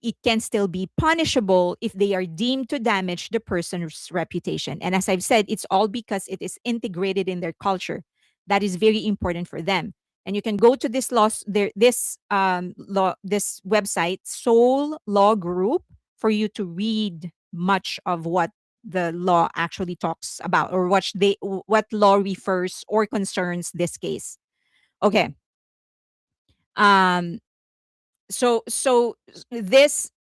[SPEAKER 1] it can still be punishable if they are deemed to damage the person's reputation. And as I've said, it's all because it is integrated in their culture. That is very important for them. And you can go to this this website, Seoul Law Group, for you to read much of what the law actually talks about, or what law refers or concerns this case. Okay. Um, this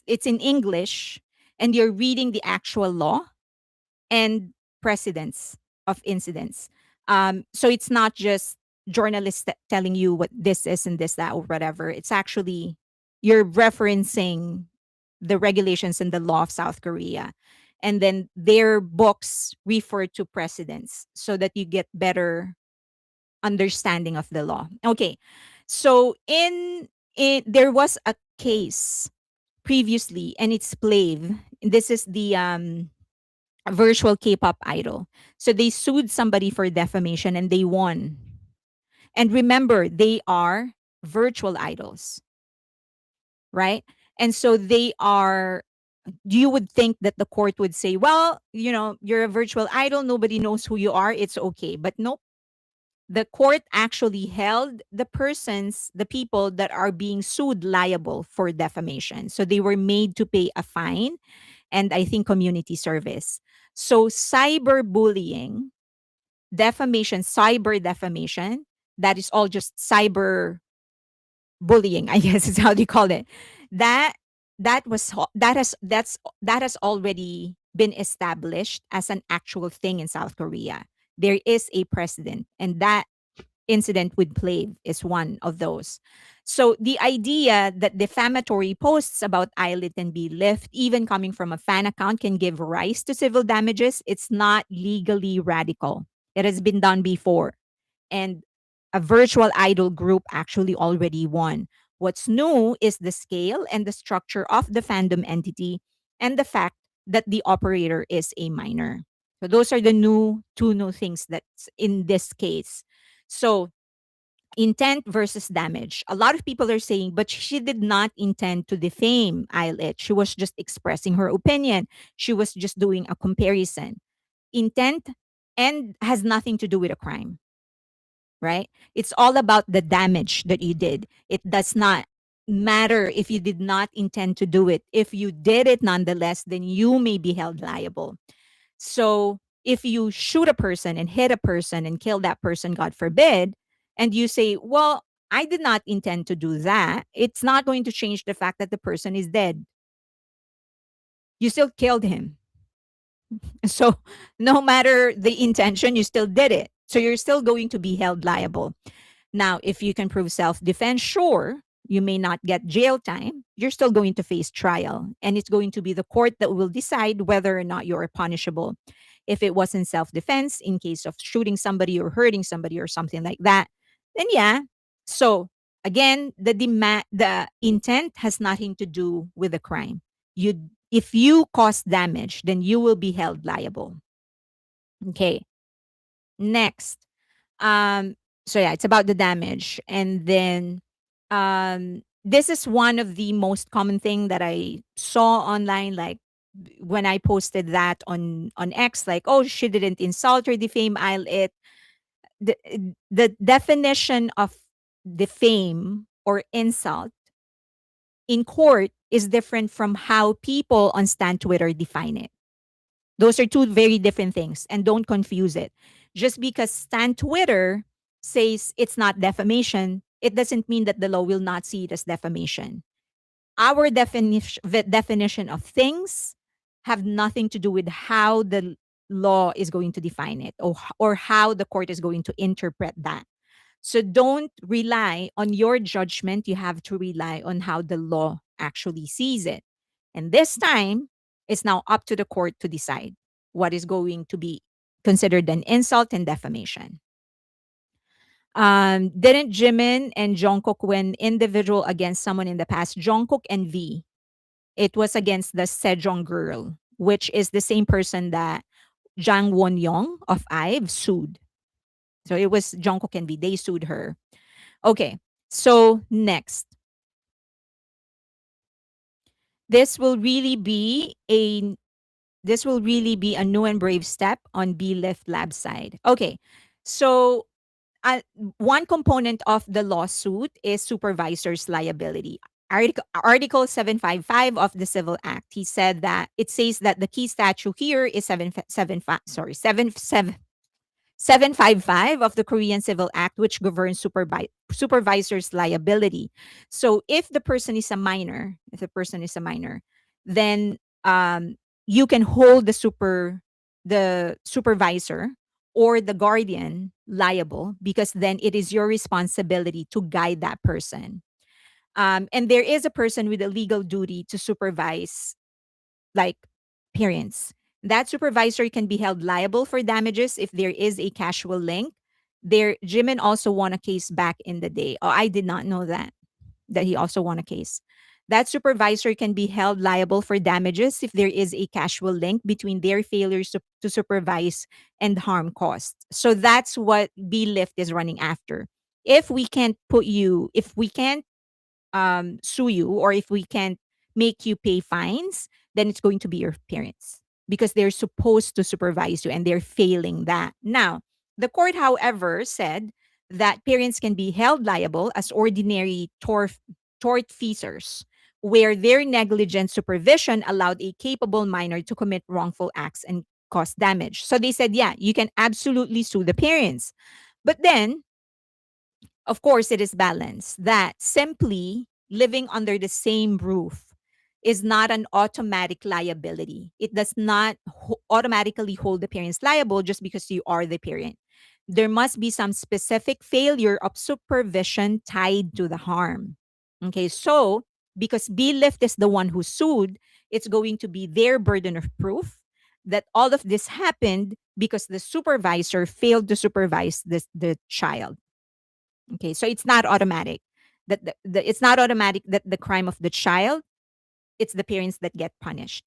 [SPEAKER 1] it's in English, and you're reading the actual law and precedents of incidents. So it's not just journalists telling you what this is and this that or whatever. It's actually you're referencing the regulations and the law of South Korea, and then their books refer to precedents so that you get better understanding of the law. Okay. So there was a case previously, and it's Plave. This is the virtual K-pop idol. So they sued somebody for defamation and they won. And remember, they are virtual idols, right? And so you would think that the court would say, well, you're a virtual idol, nobody knows who you are, it's okay. But no, the court actually held the people that are being sued liable for defamation. So they were made to pay a fine and I think community service. So cyberbullying, cyber defamation, that is all just cyber bullying, I guess is how they call it. That that was ho- that has already been established as an actual thing in South Korea. There is a precedent, and that incident with Plave is one of those. So the idea that defamatory posts about Eyelit and Belift, even coming from a fan account, can give rise to civil damages, it's not legally radical. It has been done before. And a virtual idol group actually already won. What's new is the scale and the structure of the fandom entity and the fact that the operator is a minor. So those are the two new things that's in this case. So intent versus damage. A lot of people are saying, but she did not intend to defame Eyelet. She was just expressing her opinion. She was just doing a comparison. Intent and has nothing to do with a crime, right? It's all about the damage that you did. It does not matter if you did not intend to do it. If you did it nonetheless, then you may be held liable. So if you shoot a person and hit a person and kill that person, God forbid, and you say, well, I did not intend to do that, it's not going to change the fact that the person is dead. You still killed him. So no matter the intention, you still did it. So you're still going to be held liable. Now, if you can prove self defense, sure, you may not get jail time. You're still going to face trial. And it's going to be the court that will decide whether or not you're punishable. If it was in self defense, in case of shooting somebody or hurting somebody or something like that, then yeah. So again, the intent has nothing to do with the crime. If you cause damage, then you will be held liable. Okay. Next. Um, so yeah, it's about the damage. And then this is one of the most common thing that I saw online, like when I posted that on X, like, oh, she didn't insult or defame, I'll it. The, the definition of defame or insult in court is different from how people on Stan Twitter define it. Those are two very different things, and don't confuse it. Just because Stan Twitter says it's not defamation, it doesn't mean that the law will not see it as defamation. Our definition of things have nothing to do with how the law is going to define it, or how the court is going to interpret that. So don't rely on your judgment. You have to rely on how the law actually sees it. And this time, it's now up to the court to decide what is going to be considered an insult and defamation. Didn't Jimin and Jungkook win individual against someone in the past? Jungkook and V. It was against the Sejong girl, which is the same person that Jang Won Young of IVE sued. So it was Jungkook and V. They sued her. Okay. So next, this will really be a this will really be a new and brave step on Belift Lab side. Okay. So uh, one component of the lawsuit is supervisor's liability. Article 755 of the Civil Act. He said that it says that the key statute here is 755 of the Korean Civil Act, which governs supervisor's liability. So if the person is a minor, then you can hold the supervisor or the guardian liable, because then it is your responsibility to guide that person. And there is a person with a legal duty to supervise, like parents. That supervisor can be held liable for damages if there is a casual link. There, Jimin also won a case back in the day. Oh, I did not know that he also won a case. That supervisor can be held liable for damages if there is a casual link between their failures to supervise and harm caused. So that's what Belift is running after. If we can't sue you, or if we can't make you pay fines, then it's going to be your parents, because they're supposed to supervise you and they're failing that. Now, the court, however, said that parents can be held liable as ordinary tortfeasors, where their negligent supervision allowed a capable minor to commit wrongful acts and cause damage. So they said, yeah, you can absolutely sue the parents. But then, of course, it is balanced that simply living under the same roof is not an automatic liability. It does not automatically hold the parents liable just because you are the parent. There must be some specific failure of supervision tied to the harm. Okay, so because Belift is the one who sued, it's going to be their burden of proof that all of this happened because the supervisor failed to supervise the child. Okay, so it's not automatic that it's not automatic that the crime of the child, it's the parents that get punished.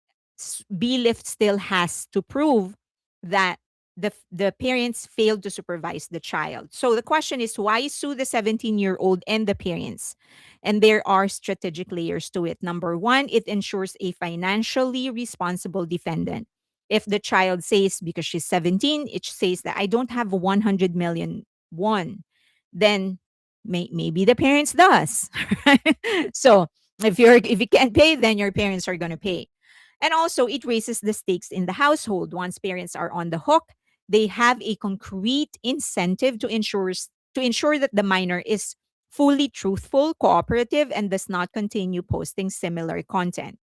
[SPEAKER 1] Belift still has to prove that the parents failed to supervise the child. So the question is, why sue the 17-year-old and the parents? And there are strategic layers to it. Number one, it ensures a financially responsible defendant. If the child says, because she's 17, it says that I don't have 100 million won, then maybe the parents does. So if you can't pay, then your parents are going to pay. And also, it raises the stakes in the household. Once parents are on the hook, they have a concrete incentive to ensure that the minor is fully truthful, cooperative, and does not continue posting similar content.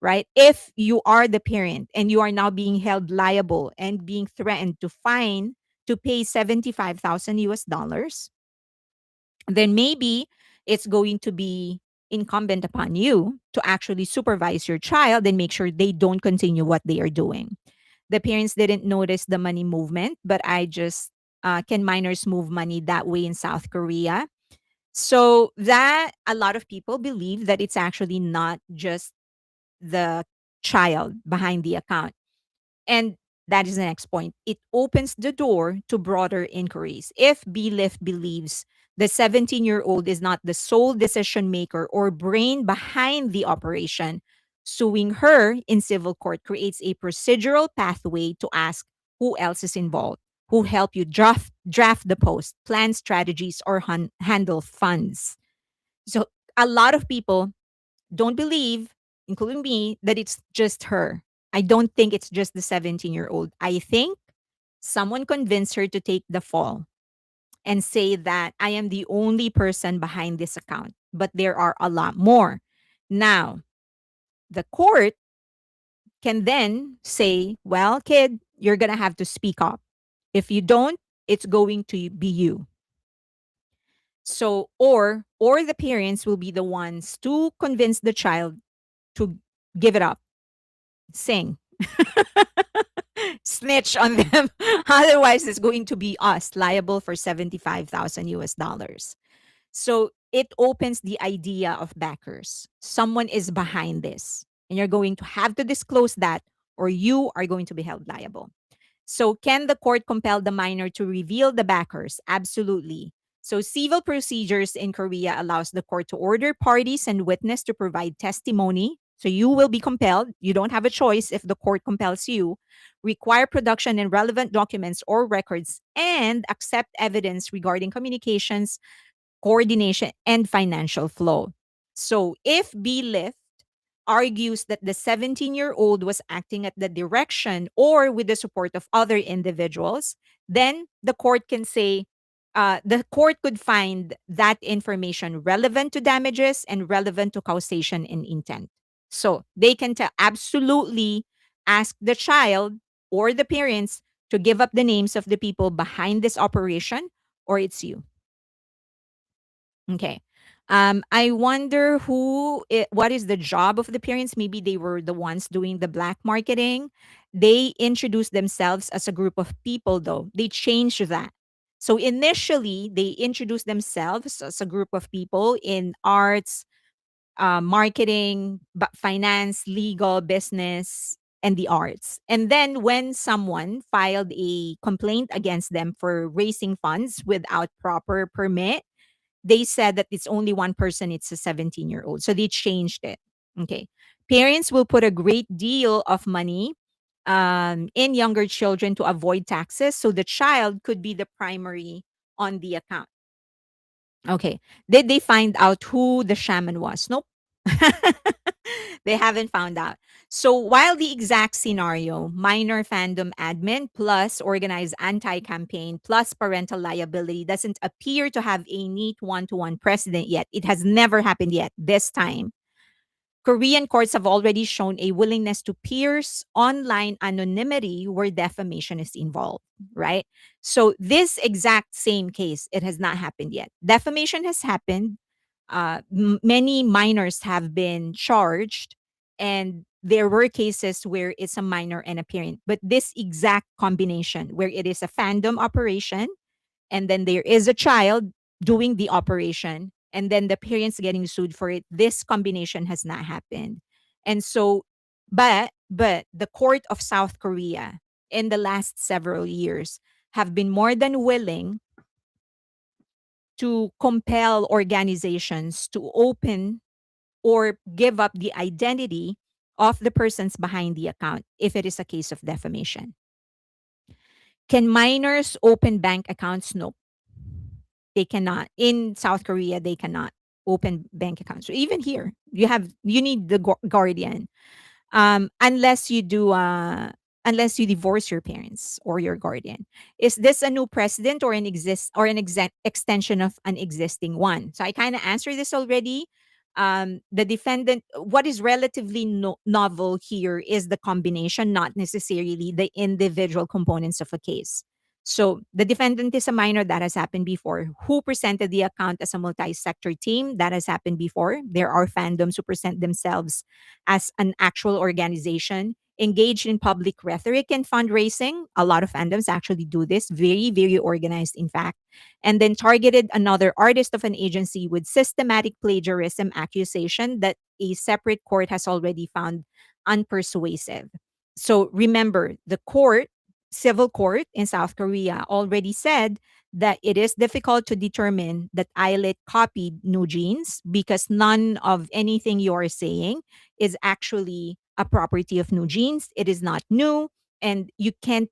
[SPEAKER 1] Right? If you are the parent and you are now being held liable and being threatened to pay 75,000 US dollars, then maybe it's going to be incumbent upon you to actually supervise your child and make sure they don't continue what they are doing. The parents didn't notice the money movement, but I just can minors move money that way in South Korea? So that a lot of people believe that it's actually not just the child behind the account. And that is the next point. It opens the door to broader inquiries. If Belift believes the 17-year-old is not the sole decision maker or brain behind the operation, suing her in civil court creates a procedural pathway to ask who else is involved, who helped you draft the post, plan strategies, or handle funds. So a lot of people don't believe, including me, that it's just her. I don't think it's just the 17-year-old. I think someone convinced her to take the fall and say that I am the only person behind this account, but there are a lot more. Now, the court can then say, well, kid, you're going to have to speak up. If you don't, it's going to be you. So or the parents will be the ones to convince the child to give it up, sing, snitch on them. Otherwise, it's going to be us liable for 75,000 US dollars. So it opens the idea of backers. Someone is behind this, and you're going to have to disclose that, or you are going to be held liable. So, can the court compel the minor to reveal the backers? Absolutely. So, civil procedures in Korea allows the court to order parties and witness to provide testimony. So, you will be compelled. You don't have a choice if the court compels you. Require production and relevant documents or records, and accept evidence regarding communications, coordination, and financial flow. So, if Belift argues that the 17-year-old was acting at the direction or with the support of other individuals, then the court can say, the court could find that information relevant to damages and relevant to causation and intent. So they can absolutely ask the child or the parents to give up the names of the people behind this operation, or it's you. Okay. I wonder what is the job of the parents? Maybe they were the ones doing the black marketing. They introduced themselves as a group of people, though. They changed that. So initially, they introduced themselves as a group of people in arts, marketing, finance, legal, business, and the arts. And then when someone filed a complaint against them for raising funds without proper permit, they said that it's only one person, it's a 17-year-old. So they changed it. Okay. Parents will put a great deal of money in younger children to avoid taxes. So the child could be the primary on the account. Okay. Did they find out who the shaman was? Nope. They haven't found out. So while the exact scenario, minor fandom admin plus organized anti-campaign plus parental liability doesn't appear to have a neat one-to-one precedent yet. It has never happened yet this time. Korean courts have already shown a willingness to pierce online anonymity where defamation is involved, right? So this exact same case, it has not happened yet. Defamation has happened. Many minors have been charged, and there were cases where it's a minor and a parent. But this exact combination, where it is a fandom operation, and then there is a child doing the operation, and then the parents getting sued for it, this combination has not happened. And so, but the court of South Korea in the last several years have been more than willing to compel organizations to open or give up the identity of the persons behind the account if it is a case of defamation. Can minors open bank accounts? No, they cannot. In South Korea, they cannot open bank accounts. So even here, you need the guardian, unless you do unless you divorce your parents or your guardian. Is this a new precedent or an extension of an existing one? So I kind of answered this already. The defendant, what is relatively novel here is the combination, not necessarily the individual components of a case. So the defendant is a minor, that has happened before. Who presented the account as a multi-sector team? That has happened before. There are fandoms who present themselves as an actual organization, engaged in public rhetoric and fundraising. A lot of fandoms actually do this, very, very organized, in fact. And then targeted another artist of an agency with systematic plagiarism accusation that a separate court has already found unpersuasive. So remember, the civil court in South Korea already said that it is difficult to determine that Eyelet copied New Jeans because none of anything you are saying is actually a property of New Jeans. It is not new, and you can't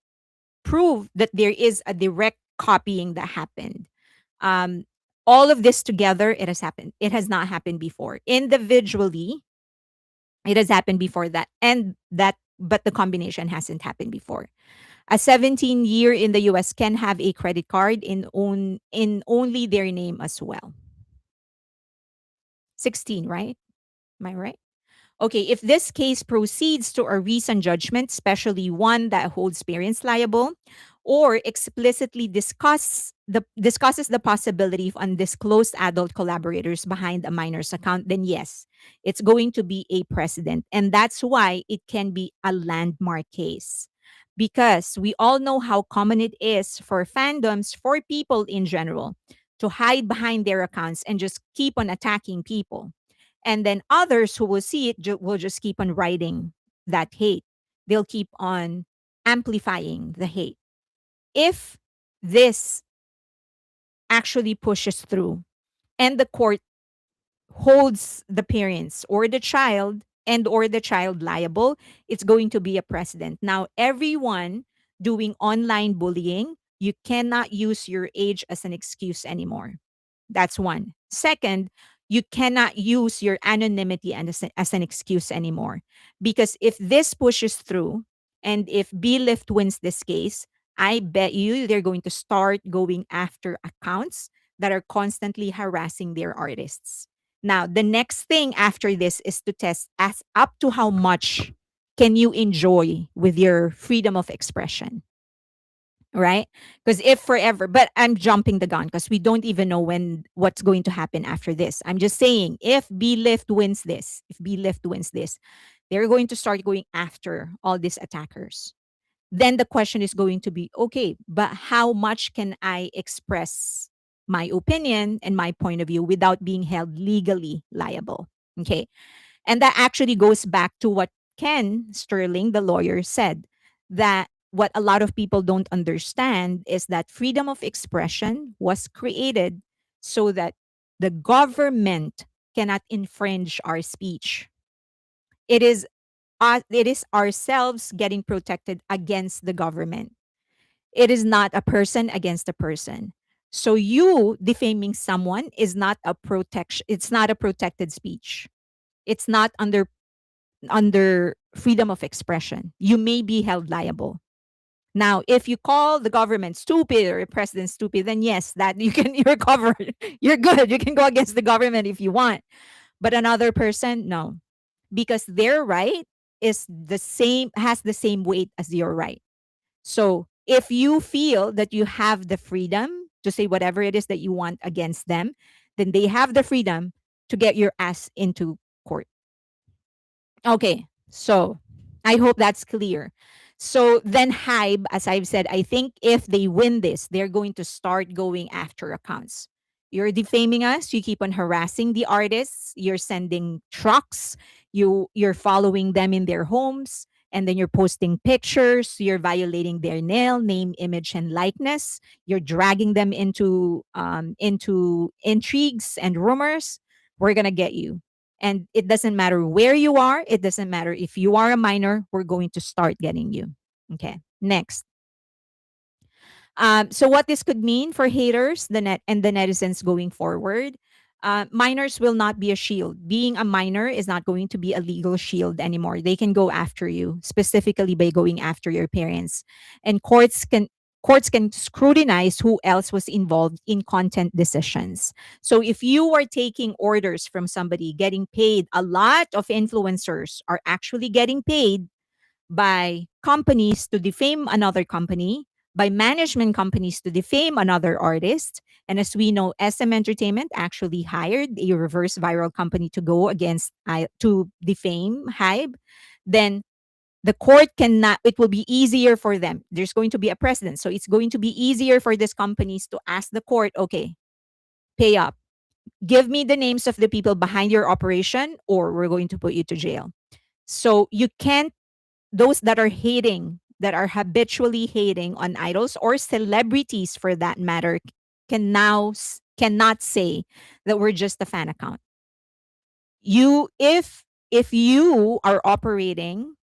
[SPEAKER 1] prove that there is a direct copying that happened. Um, all of this together, it has happened. It has not happened before. Individually, it has happened before that, but the combination hasn't happened before. A 17-year in the US can have a credit card in only their name as well. 16, right? Am I right? Okay, if this case proceeds to a recent judgment, especially one that holds parents liable, or explicitly discusses the possibility of undisclosed adult collaborators behind a minor's account, then yes, it's going to be a precedent. And that's why it can be a landmark case. Because we all know how common it is for fandoms, for people in general, to hide behind their accounts and just keep on attacking people. And then others who will see it will just keep on writing that hate. They'll keep on amplifying the hate. If this actually pushes through and the court holds the parents or the child liable, it's going to be a precedent. Now, everyone doing online bullying, you cannot use your age as an excuse anymore. That's one. Second, you cannot use your anonymity as an excuse anymore. Because if this pushes through and if Belift wins this case, I bet you they're going to start going after accounts that are constantly harassing their artists. Now, the next thing after this is to test as up to how much can you enjoy with your freedom of expression, right? Because if forever, but I'm jumping the gun because we don't even know what's going to happen after this. I'm just saying if Belift wins this, they're going to start going after all these attackers. Then the question is going to be, okay, but how much can I express my opinion and my point of view without being held legally liable? Okay. And that actually goes back to what Ken Sterling, the lawyer, said, that what a lot of people don't understand is that freedom of expression was created so that the government cannot infringe our speech. It is it is ourselves getting protected against the government. It is not a person against a person. So you defaming someone is not a protection. It's not a protected speech. It's not under freedom of expression. You may be held liable. Now, if you call the government stupid or a president stupid, then yes, that you're covered. You're good. You can go against the government if you want. But another person, no. Because their right has the same weight as your right. So if you feel that you have the freedom to say whatever it is that you want against them, then they have the freedom to get your ass into court. Okay, so I hope that's clear. So then HYBE, as I've said, I think if they win this, they're going to start going after accounts. You're defaming us, you keep on harassing the artists, you're sending trucks, you're following them in their homes, and then you're posting pictures, you're violating their name, image, and likeness. You're dragging them into intrigues and rumors. We're gonna get you. And it doesn't matter where you are. It doesn't matter if you are a minor. We're going to start getting you. Okay. Next. So what this could mean for haters, the net and the netizens going forward, minors will not be a shield. Being a minor is not going to be a legal shield anymore. They can go after you, specifically by going after your parents, and courts can scrutinize who else was involved in content decisions. So if you are taking orders from somebody, getting paid, a lot of influencers are actually getting paid by companies to defame another company, by management companies to defame another artist. And as we know, SM Entertainment actually hired a reverse viral company to go against, to defame HYBE. Then the court cannot, it will be easier for them. There's going to be a precedent. So it's going to be easier for these companies to ask the court, okay, pay up. Give me the names of the people behind your operation, or we're going to put you to jail. So you can't, those that are hating, that are habitually hating on idols or celebrities for that matter, cannot say that we're just a fan account. If you are operating,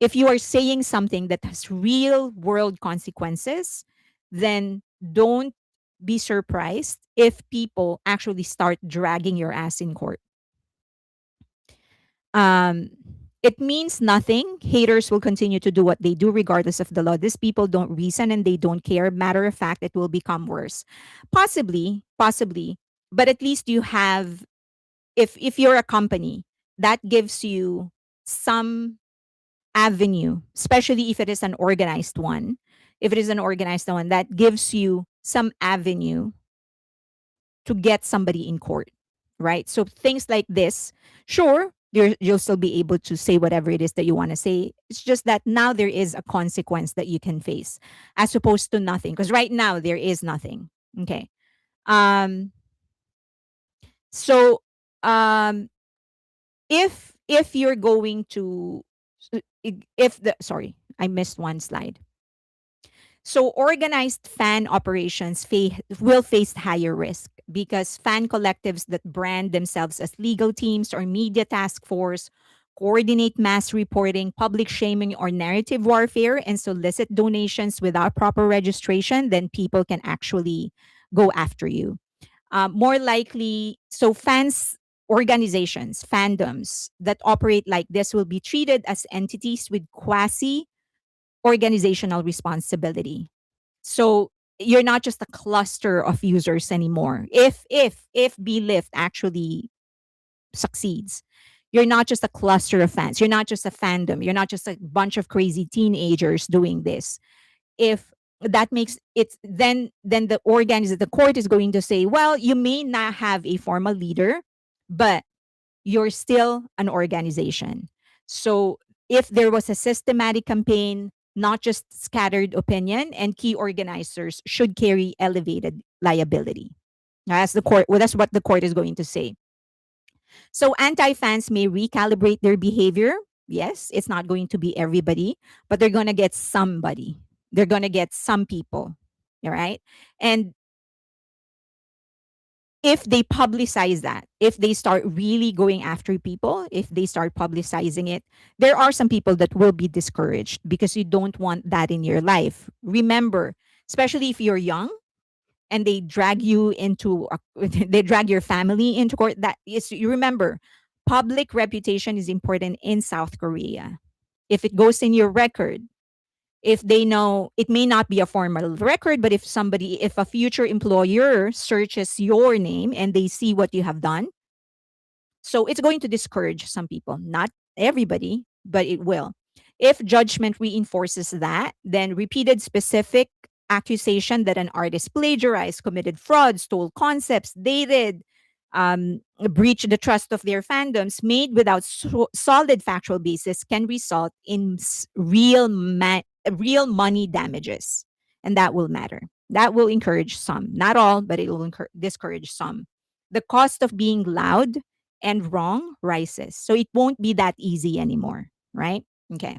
[SPEAKER 1] if you are saying something that has real world consequences, then don't be surprised if people actually start dragging your ass in court. um, it means nothing. Haters will continue to do what they do regardless of the law. These people don't reason and they don't care. Matter of fact, it will become worse. Possibly, but at least you have, if you're a company, that gives you some avenue, especially if it is an organized one. If it is an organized one, that gives you some avenue to get somebody in court, right? So things like this, sure, you'll still be able to say whatever it is that you want to say. It's just that now there is a consequence that you can face, as opposed to nothing. Because right now there is nothing. Okay. Um. So, um, if you're going to, if the sorry, I missed one slide. So organized fan operations will face higher risk because fan collectives that brand themselves as legal teams or media task force coordinate mass reporting, public shaming, or narrative warfare and solicit donations without proper registration, then people can actually go after you. More likely, so fans, organizations, fandoms that operate like this will be treated as entities with quasi organizational responsibility. So you're not just a cluster of users anymore. If Belift actually succeeds, you're not just a cluster of fans. You're not just a fandom. You're not just a bunch of crazy teenagers doing this. If that makes it, then the court is going to say, well, you may not have a formal leader, but you're still an organization. So if there was a systematic campaign, not just scattered opinion, and key organizers should carry elevated liability. That's the court. Well, that's what the court is going to say. So anti-fans may recalibrate their behavior. Yes, it's not going to be everybody, but they're going to get somebody. They're going to get some people. All right. And if they publicize that, if they start really going after people, if they start publicizing it, there are some people that will be discouraged because you don't want that in your life. Remember, especially if you're young and they drag you into, they drag your family into court, that is, you remember, public reputation is important in South Korea. If it goes in your record, if they know, it may not be a formal record, but if a future employer searches your name and they see what you have done, so it's going to discourage some people, not everybody, but it will. If judgment reinforces that, then repeated specific accusation that an artist plagiarized, committed fraud, stole concepts, dated, breached the trust of their fandoms, made without solid factual basis, can result in real money damages, and that will matter. That will encourage some, not all, but it will discourage some. The cost of being loud and wrong rises. So it won't be that easy anymore, right? Okay.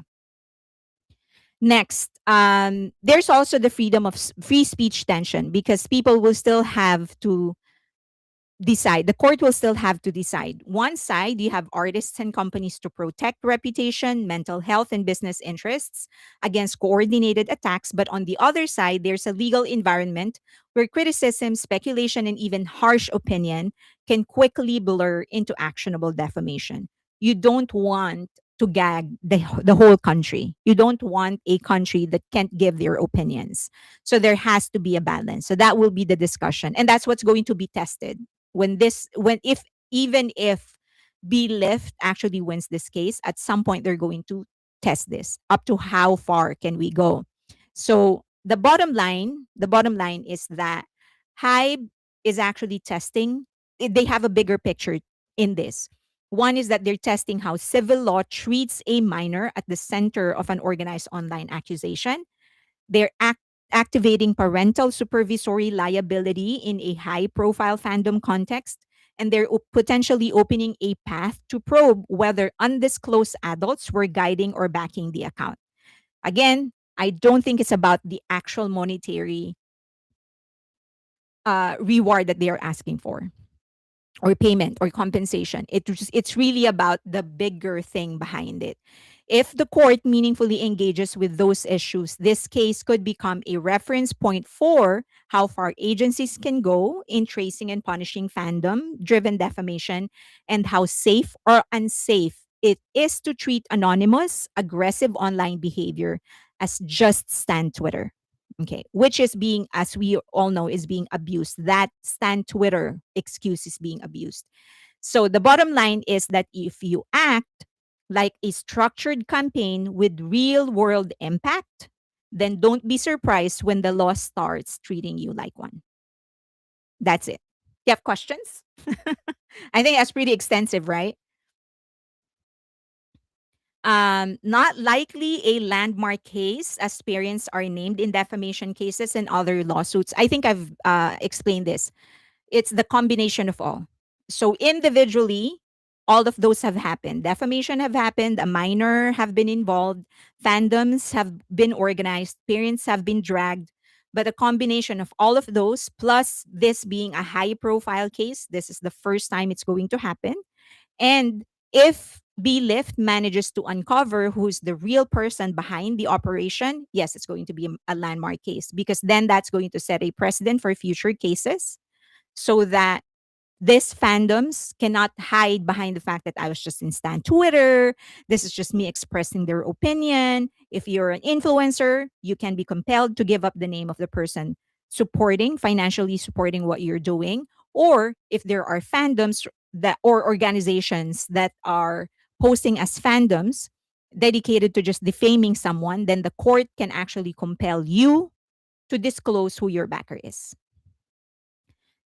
[SPEAKER 1] Next, there's also the freedom of free speech tension because people will still have to decide. The court will still have to decide. One side, you have artists and companies to protect reputation, mental health, and business interests against coordinated attacks. But on the other side, there's a legal environment where criticism, speculation, and even harsh opinion can quickly blur into actionable defamation. You don't want to gag the whole country. You don't want a country that can't give their opinions. So there has to be a balance. So that will be the discussion. And that's what's going to be tested when if even if Belift actually wins this case, at some point they're going to test this. Up to how far can we go? So the bottom line is that HYBE is actually testing. They have a bigger picture in this. One is that they're testing how civil law treats a minor at the center of an organized online accusation. They're activating parental supervisory liability in a high profile fandom context. And they're potentially opening a path to probe whether undisclosed adults were guiding or backing the account. Again, I don't think it's about the actual monetary reward that they are asking for, or payment or compensation. It's really about the bigger thing behind it. If the court meaningfully engages with those issues, this case could become a reference point for how far agencies can go in tracing and punishing fandom driven defamation, and how safe or unsafe it is to treat anonymous, aggressive online behavior as just stand Twitter. Okay, which is being, as we all know, is being abused. That stand Twitter excuse is being abused. So the bottom line is that if you act like a structured campaign with real world impact, then don't be surprised when the law starts treating you like one. That's it. You have questions? I think that's pretty extensive, right? Not likely a landmark case, as parents are named in defamation cases and other lawsuits. I think I've explained this. It's the combination of all. So individually, all of those have happened. Defamation have happened, a minor have been involved, fandoms have been organized, parents have been dragged. But a combination of all of those, plus this being a high profile case, this is the first time it's going to happen. And if Belift manages to uncover who's the real person behind the operation, yes, it's going to be a landmark case, because then that's going to set a precedent for future cases, so that these fandoms cannot hide behind the fact that I was just in Stan Twitter. This is just me expressing their opinion. If you're an influencer, you can be compelled to give up the name of the person financially supporting what you're doing. Or if there are fandoms that or organizations that are posting as fandoms dedicated to just defaming someone, then the court can actually compel you to disclose who your backer is.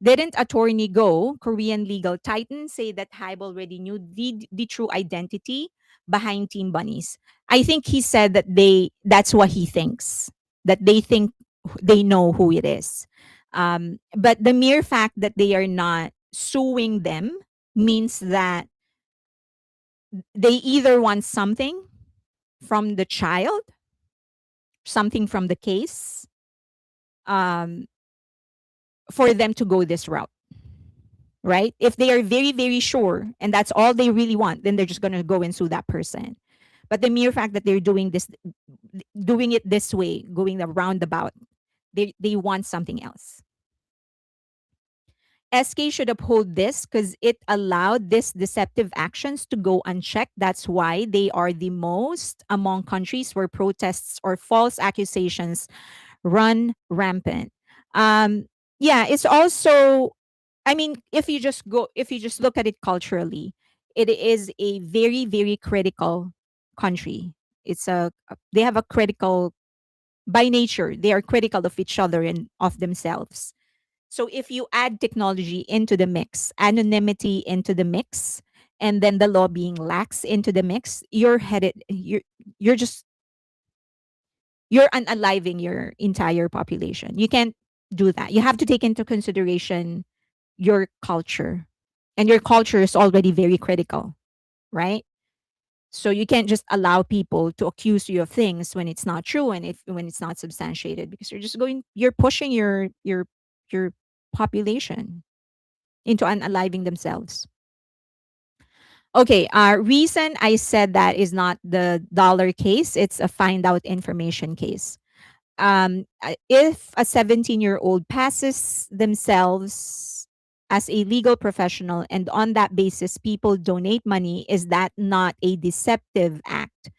[SPEAKER 1] Didn't attorney Go, Korean legal titan, say that HYBE already knew the true identity behind Team Bunnies? I think he said that that's what he thinks, that they think they know who it is. But the mere fact that they are not suing them means that they either want something from the child, something from the case, um, for them to go this route, right? If they are very, very sure and that's all they really want, then they're just going to go and sue that person. But the mere fact that they're doing it this way, going the roundabout, they want something else. SK should uphold this because it allowed these deceptive actions to go unchecked. That's why they are the most among countries where protests or false accusations run rampant. Yeah, it's also, I mean, if you just look at it culturally, it is a very, very critical country. They have a critical, by nature, they are critical of each other and of themselves. So if you add technology into the mix, anonymity into the mix, and then the law being lax into the mix, you're just you're unaliving your entire population. You can't do that. You have to take into consideration your culture. And your culture is already very critical, right? So you can't just allow people to accuse you of things when it's not true and if when it's not substantiated, because you're pushing your population into unaliving themselves. Okay, reason I said that is not the dollar case, it's a find out information case. If a 17-year-old passes themselves as a legal professional and on that basis people donate money, is that not a deceptive act?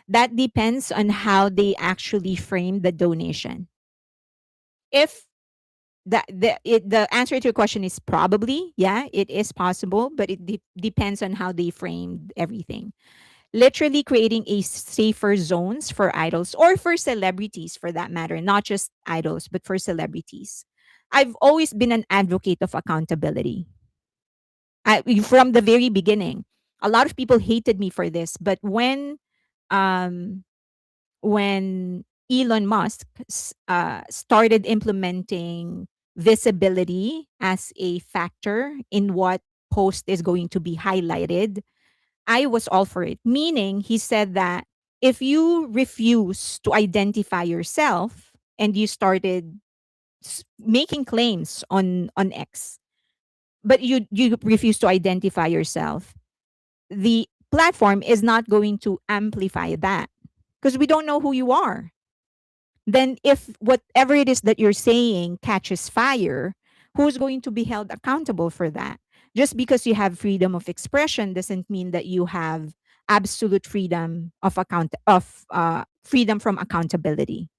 [SPEAKER 1] That depends on how they actually frame the donation. If the answer to your question is probably, yeah, it is possible, but it depends on how they framed everything. Literally creating a safer zones for idols or for celebrities for that matter, not just idols, but for celebrities. I've always been an advocate of accountability. From the very beginning. A lot of people hated me for this, but um, when Elon Musk started implementing visibility as a factor in what post is going to be highlighted, I was all for it. Meaning, he said that if you refuse to identify yourself and you started making claims on X, but you refuse to identify yourself, the platform is not going to amplify that because we don't know who you are. Then if whatever it is that you're saying catches fire, who's going to be held accountable for that? Just because you have freedom of expression doesn't mean that you have absolute freedom of freedom from accountability.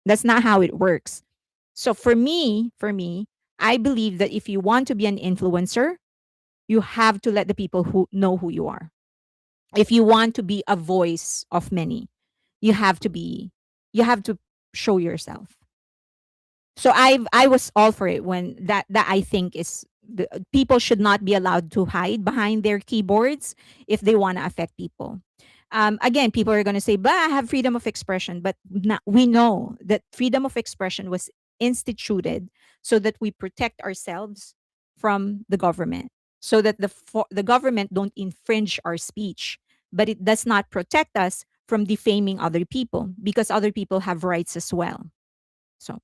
[SPEAKER 1] That's not how it works. So for me, I believe that if you want to be an influencer, you have to let the people who know who you are. If you want to be a voice of many, you have to be you have to show yourself. So I was all for it when that I think is people should not be allowed to hide behind their keyboards if they want to affect people. Again, people are going to say, "But I have freedom of expression," but we know that freedom of expression was instituted so that we protect ourselves from the government, so that the government don't infringe our speech, but it does not protect us from defaming other people because other people have rights as well. So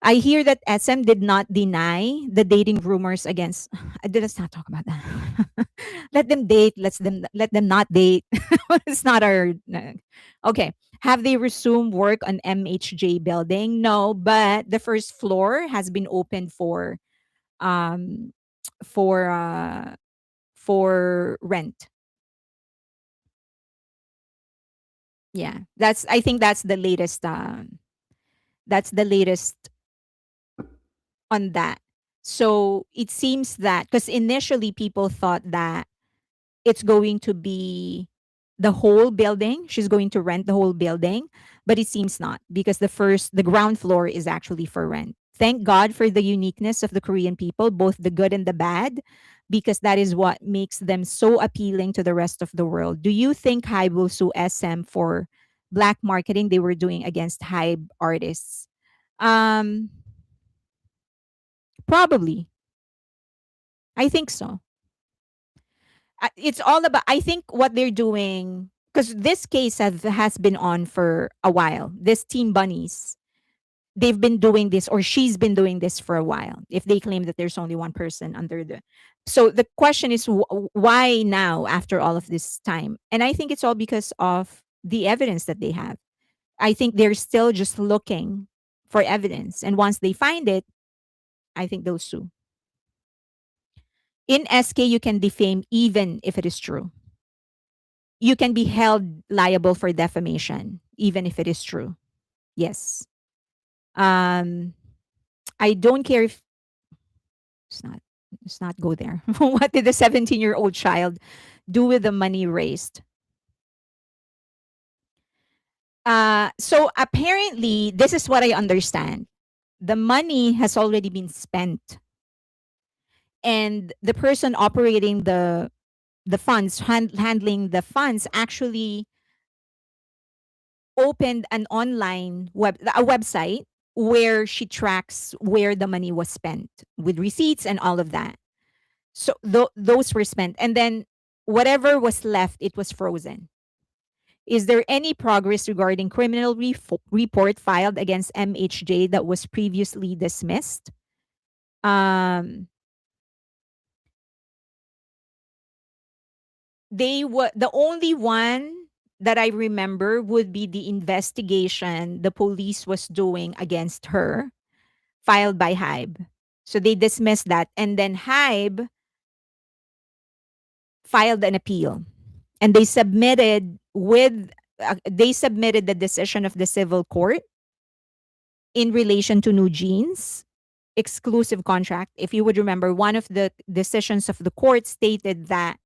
[SPEAKER 1] I hear that SM did not deny the dating rumors against. Let's not talk about that. Let them date. Let them not date. It's not our. No. Okay. Have they resumed work on MHJ building? No, but the first floor has been opened um for uh for rent. Yeah, that's. I think that's the latest. That's the latest on that. So it seems that because initially people thought that it's going to be the whole building. She's going to rent the whole building, but it seems not because the ground floor is actually for rent. Thank God for the uniqueness of the Korean people, both the good and the bad, because that is what makes them so appealing to the rest of the world. Do you think HYBE will sue SM for black marketing they were doing against HYBE artists? Um, Probably. I think so. It's all about. I think what they're doing because this case has been on for a while. This Team Bunnies, they've been doing this, or she's been doing this for a while. If they claim that there's only one person under the, so the question is why now after all of this time? And I think it's all because of the evidence that they have. I think they're still just looking for evidence, and once they find it, I think they'll sue. In SK, you can defame even if it is true. You can be held liable for defamation, even if it is true. Yes. Um, I don't care if it's not. Let's not go there. What did the 17-year-old child do with the money raised? So apparently, this is what I understand. The money has already been spent, and the person operating the funds, handling the funds, actually opened an online a website where she tracks where the money was spent with receipts and all of that. So those were spent, and then whatever was left, it was frozen. Is there any progress regarding criminal report filed against MHJ that was previously dismissed? Um, the only one that I remember would be the investigation the police was doing against her, filed by HYBE. So they dismissed that, and then HYBE filed an appeal, and they submitted the decision of the civil court in relation to New Jeans exclusive contract. If you would remember, one of the decisions of the court stated that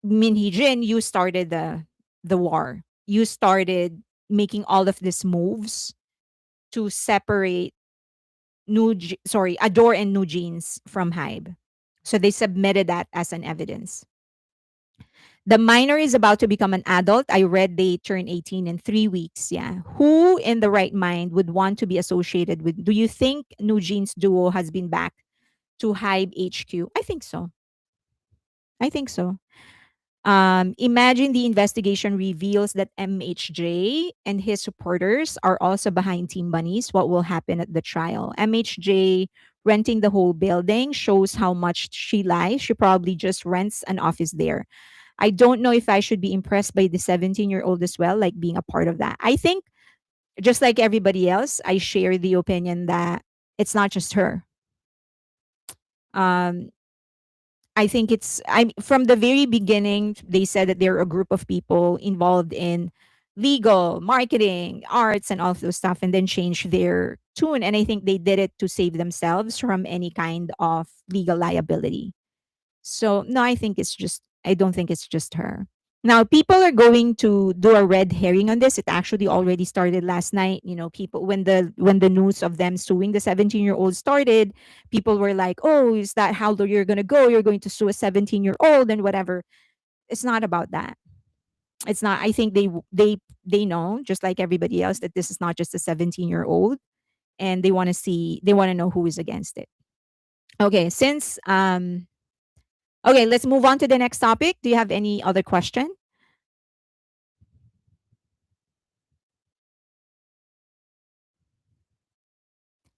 [SPEAKER 1] Min Hee-jin, you started the war. You started making all of these moves to separate Adore and New Jeans from HYBE. So they submitted that as an evidence. The minor is about to become an adult. I read they turn 18 in 3 weeks. Yeah. Who in the right mind would want to be associated with? Do you think New Jeans duo has been back to HYBE HQ? I think so. I think so. Imagine the investigation reveals that MHJ and his supporters are also behind Team Bunnies. What will happen at the trial? MHJ renting the whole building shows how much she lies. She probably just rents an office there. I don't know if I should be impressed by the 17-year-old as well, like being a part of that. I think, just like everybody else, I share the opinion that it's not just her. Um, I think I from the very beginning they said that they're a group of people involved in legal, marketing, arts and all of those stuff, and then changed their tune, and I think they did it to save themselves from any kind of legal liability. So no, I don't think it's just her. Now, people are going to do a red herring on this. It actually already started last night. You know, people when the news of them suing the 17-year-old started, people were like, "Oh, is that how you're going to go? You're going to sue a 17-year-old and whatever." It's not about that. It's not. I think they know, just like everybody else, that this is not just a 17-year-old, and they want to see, they want to know who is against it. Okay, since okay, let's move on to the next topic. Do you have any other question?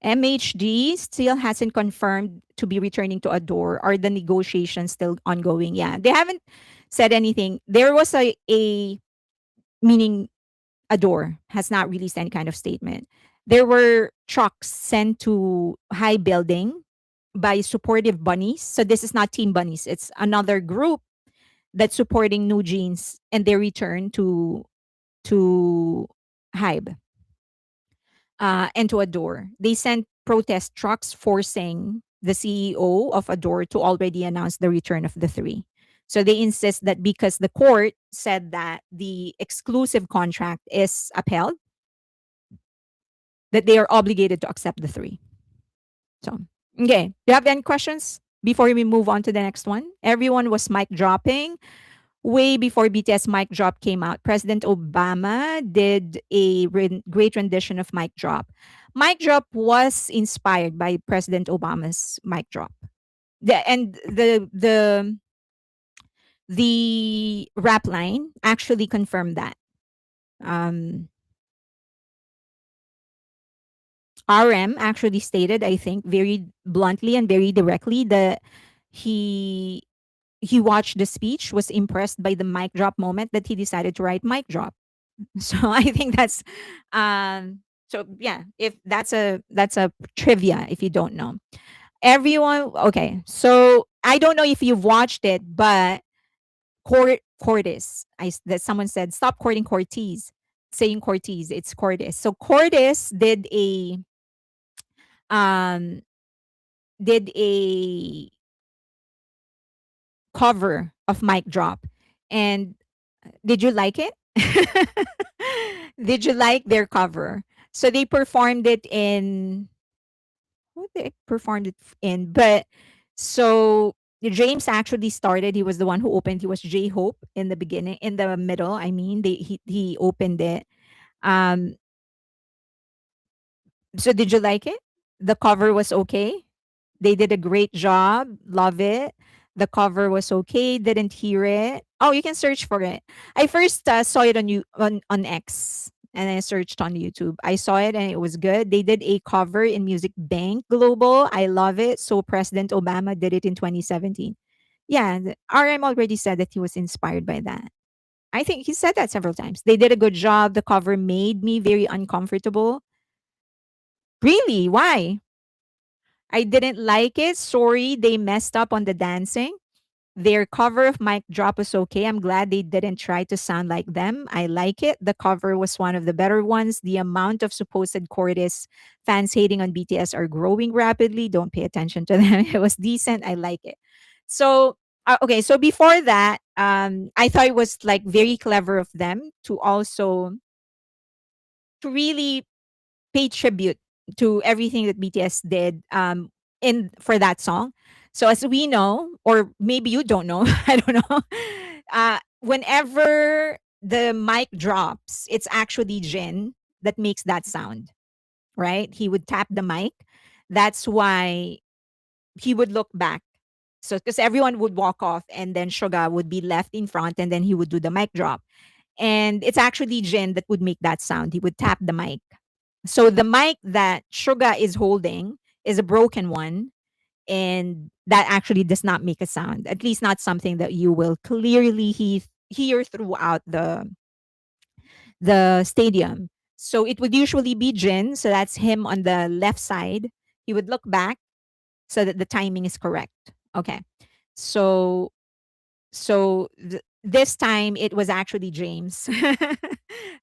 [SPEAKER 1] MHD still hasn't confirmed to be returning to Adore. Are the negotiations still ongoing? Yeah, they haven't said anything. There was a meaning Adore has not released any kind of statement. There were trucks sent to High Building by supportive bunnies. So this is not Team Bunnies. It's another group that's supporting New Jeans and their return to HYBE and to Adore. They sent protest trucks forcing the CEO of Adore to already announce the return of the three. So they insist that because the court said that the exclusive contract is upheld, that they are obligated to accept the three. So, okay. Do you have any questions before we move on to the next one? Everyone was mic dropping way before BTS mic drop came out. President Obama did a great rendition of mic drop. Mic drop was inspired by President Obama's mic drop. And the rap line actually confirmed that. Um, RM actually stated, I think, very bluntly and very directly that he he watched the speech, was impressed by the mic drop moment that he decided to write mic drop. So I think that's so yeah, if that's a trivia if you don't know. Everyone okay. So I don't know if you've watched it, but Cortis, that someone said stop courting Cortez, saying Cortez, it's Cortis. So Cortis um did a cover of Mic Drop. And did you like it? Did you like their cover? So they performed it in what they performed it in, but so James actually started. He was the one who opened. He was J Hope in the beginning, in the middle. I mean, he opened it. Um, so did you like it? The cover was okay. They did a great job. Love it. The cover was okay. Didn't hear it. Oh, you can search for it. I first saw it on X, and I searched on YouTube. I saw it and it was good. They did a cover in Music Bank Global. I love it. So President Obama did it in 2017. Yeah, RM already said that he was inspired by that. I think he said that several times. They did a good job. The cover made me very uncomfortable. Really? Why? I didn't like it. Sorry, they messed up on the dancing. Their cover of Mic Drop was okay. I'm glad they didn't try to sound like them. I like it. The cover was one of the better ones. The amount of supposed Cortis fans hating on BTS are growing rapidly. Don't pay attention to them. It was decent. I like it. So, okay. So before that, I thought it was like very clever of them to also to really pay tribute to everything that BTS did in for that song. So as we know, or maybe you don't know, I don't know. Whenever the mic drops, it's actually Jin that makes that sound, right? He would tap the mic. That's why he would look back. So because everyone would walk off and then Suga would be left in front and then he would do the mic drop. And it's actually Jin that would make that sound. He would tap the mic. So the mic that Suga is holding is a broken one, and that actually does not make a sound. At least not something that you will clearly hear throughout the stadium. So it would usually be Jin, so that's him on the left side. He would look back so that the timing is correct. Okay. So this time it was actually James.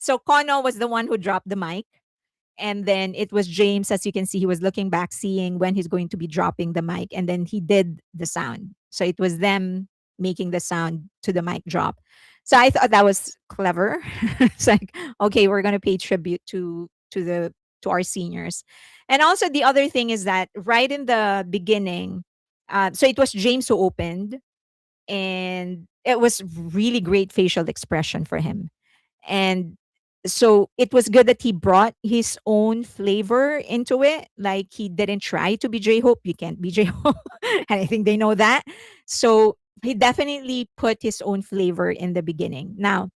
[SPEAKER 1] So Kono was the one who dropped the mic. And then it was James, as you can see, he was looking back, seeing when he's going to be dropping the mic. And then he did the sound. So it was them making the sound to the mic drop. So I thought that was clever. It's like, okay, we're gonna pay tribute to our seniors. And also the other thing is that right in the beginning, so it was James who opened, and it was really great facial expression for him. And so it was good that he brought his own flavor into it. Like he didn't try to be J Hope. You can't be J Hope. And I think they know that. So he definitely put his own flavor in the beginning. Now,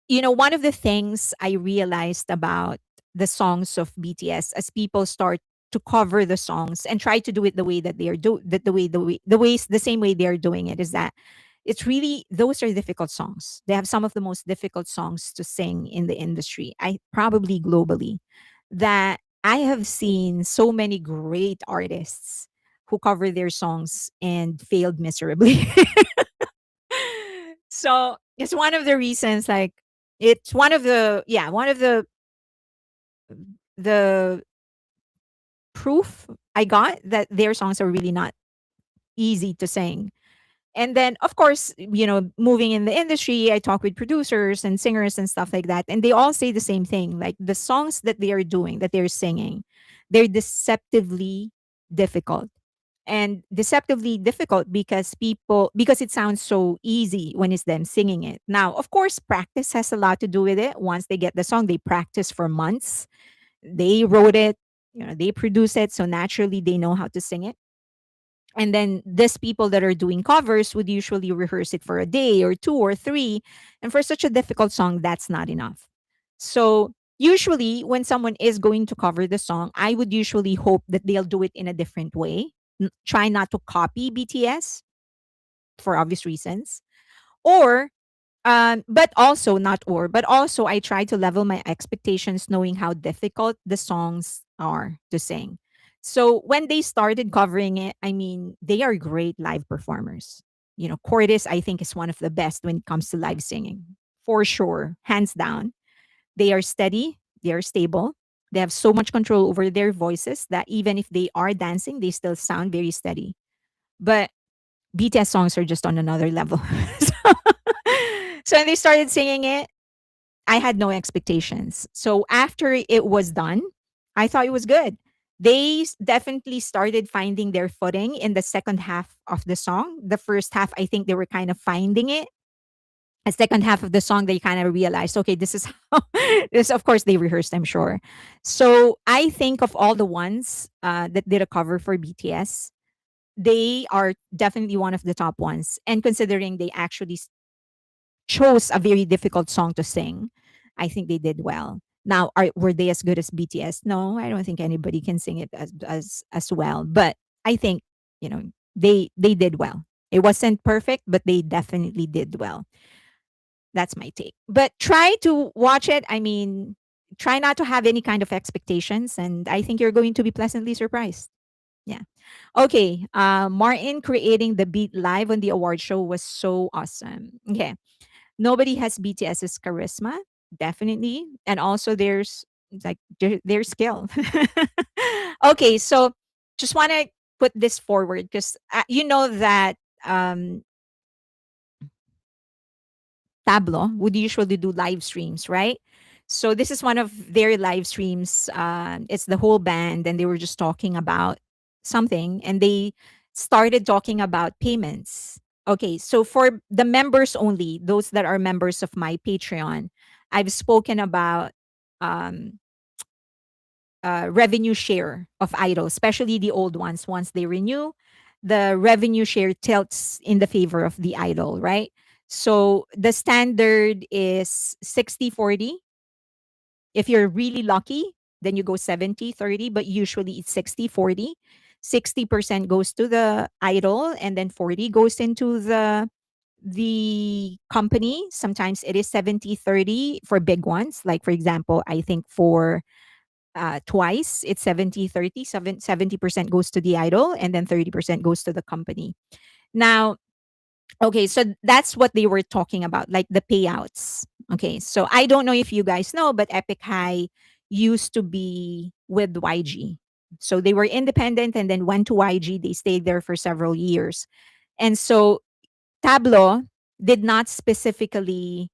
[SPEAKER 1] one of the things I realized about the songs of BTS as people start to cover the songs and try to do it the way that they are do that the ways the same way they are doing it, is that it's really, those are difficult songs. They have some of the most difficult songs to sing in the industry. I probably globally, that I have seen so many great artists who cover their songs and failed miserably. So it's one of the reasons, like, it's one of the, yeah, one of the proof I got that their songs are really not easy to sing. And then, of course, moving in the industry, I talk with producers and singers and stuff like that, and they all say the same thing. Like the songs that they are doing, that they're singing, they're deceptively difficult. And deceptively difficult because it sounds so easy when it's them singing it. Now, of course, practice has a lot to do with it. Once they get the song, they practice for months. They wrote it, they produce it, so naturally they know how to sing it. And then these people that are doing covers would usually rehearse it for a day or two or three. And for such a difficult song, that's not enough. So usually when someone is going to cover the song, I would usually hope that they'll do it in a different way. Try not to copy BTS for obvious reasons. Or but also I try to level my expectations knowing how difficult the songs are to sing. So when they started covering it, I mean, they are great live performers. Cortis, I think, is one of the best when it comes to live singing. For sure, hands down. They are steady, they are stable. They have so much control over their voices that even if they are dancing, they still sound very steady. But BTS songs are just on another level. so, so when they started singing it, I had no expectations. So after it was done, I thought it was good. They definitely started finding their footing in the second half of the song. The first half, I think they were kind of finding it. The second half of the song, they kind of realized, okay, this is how this. Of course, they rehearsed, I'm sure. So I think of all the ones that did a cover for BTS, they are definitely one of the top ones. And considering they actually chose a very difficult song to sing, I think they did well. Now, were they as good as BTS? No, I don't think anybody can sing it as well. But I think they did well. It wasn't perfect, but they definitely did well. That's my take. But try to watch it. I mean, try not to have any kind of expectations, and I think you're going to be pleasantly surprised. Yeah. Okay. Martin creating the beat live on the award show was so awesome. Okay. Nobody has BTS's charisma, definitely. And also there's like their skill. Okay. So just want to put this forward because you know that um, Tablo would usually do live streams, right? So this is one of their live streams. It's the whole band, and they were just talking about something, and they started talking about payments. Okay, so for the members only, those that are members of my Patreon, I've spoken about um, revenue share of idols, especially the old ones. Once they renew, the revenue share tilts in the favor of the idol, right? So the standard is 60-40. If you're really lucky, then you go 70-30, but usually it's 60-40. 60% goes to the idol and then 40 goes into the company. Sometimes it is 70-30 for big ones. Like for example, I think for twice it's 70-30. 70% goes to the idol and then 30% goes to the company. Now, okay, so that's what they were talking about, like the payouts. Okay, so I don't know if you guys know, but Epic High used to be with YG. So they were independent and then went to YG. They stayed there for several years. And so Tablo, did not specifically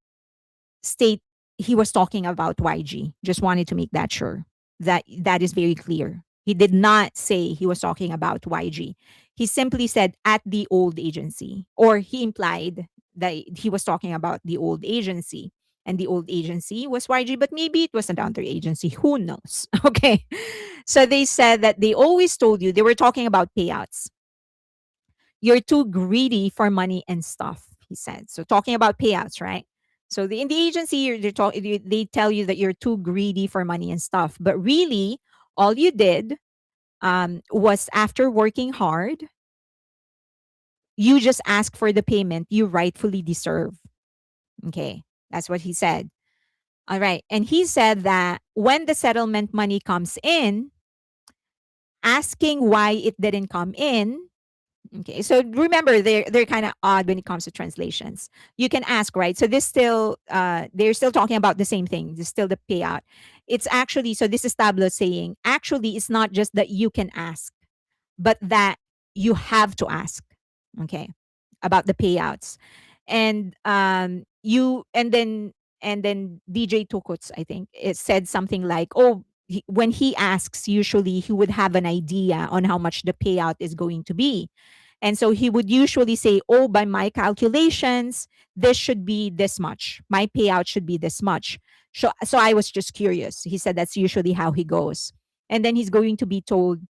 [SPEAKER 1] state he was talking about YG. Just wanted to make that sure that that is very clear. He did not say he was talking about YG. He simply said at the old agency, or he implied that he was talking about the old agency. And the old agency was YG, but maybe it was another agency. Who knows? Okay. So they said that they always told you, they were talking about payouts. You're too greedy for money and stuff, he said. So talking about payouts, right? So in the agency, they tell you that you're too greedy for money and stuff. But really, all you did was after working hard, you just ask for the payment you rightfully deserve. Okay. That's what he said. All right. And he said that when the settlement money comes in, asking why it didn't come in. Okay, so remember they're kind of odd when it comes to translations. You can ask, right? So this still they're still talking about the same thing. This is still the payout. It's actually, so this is Tablo saying actually it's not just that you can ask, but that you have to ask. Okay, about the payouts, and you and then DJ Tukuts, I think it said something like, oh. When he asks, usually he would have an idea on how much the payout is going to be. And so he would usually say, oh, by my calculations, this should be this much. My payout should be this much. So I was just curious. He said that's usually how he goes. And then he's going to be told,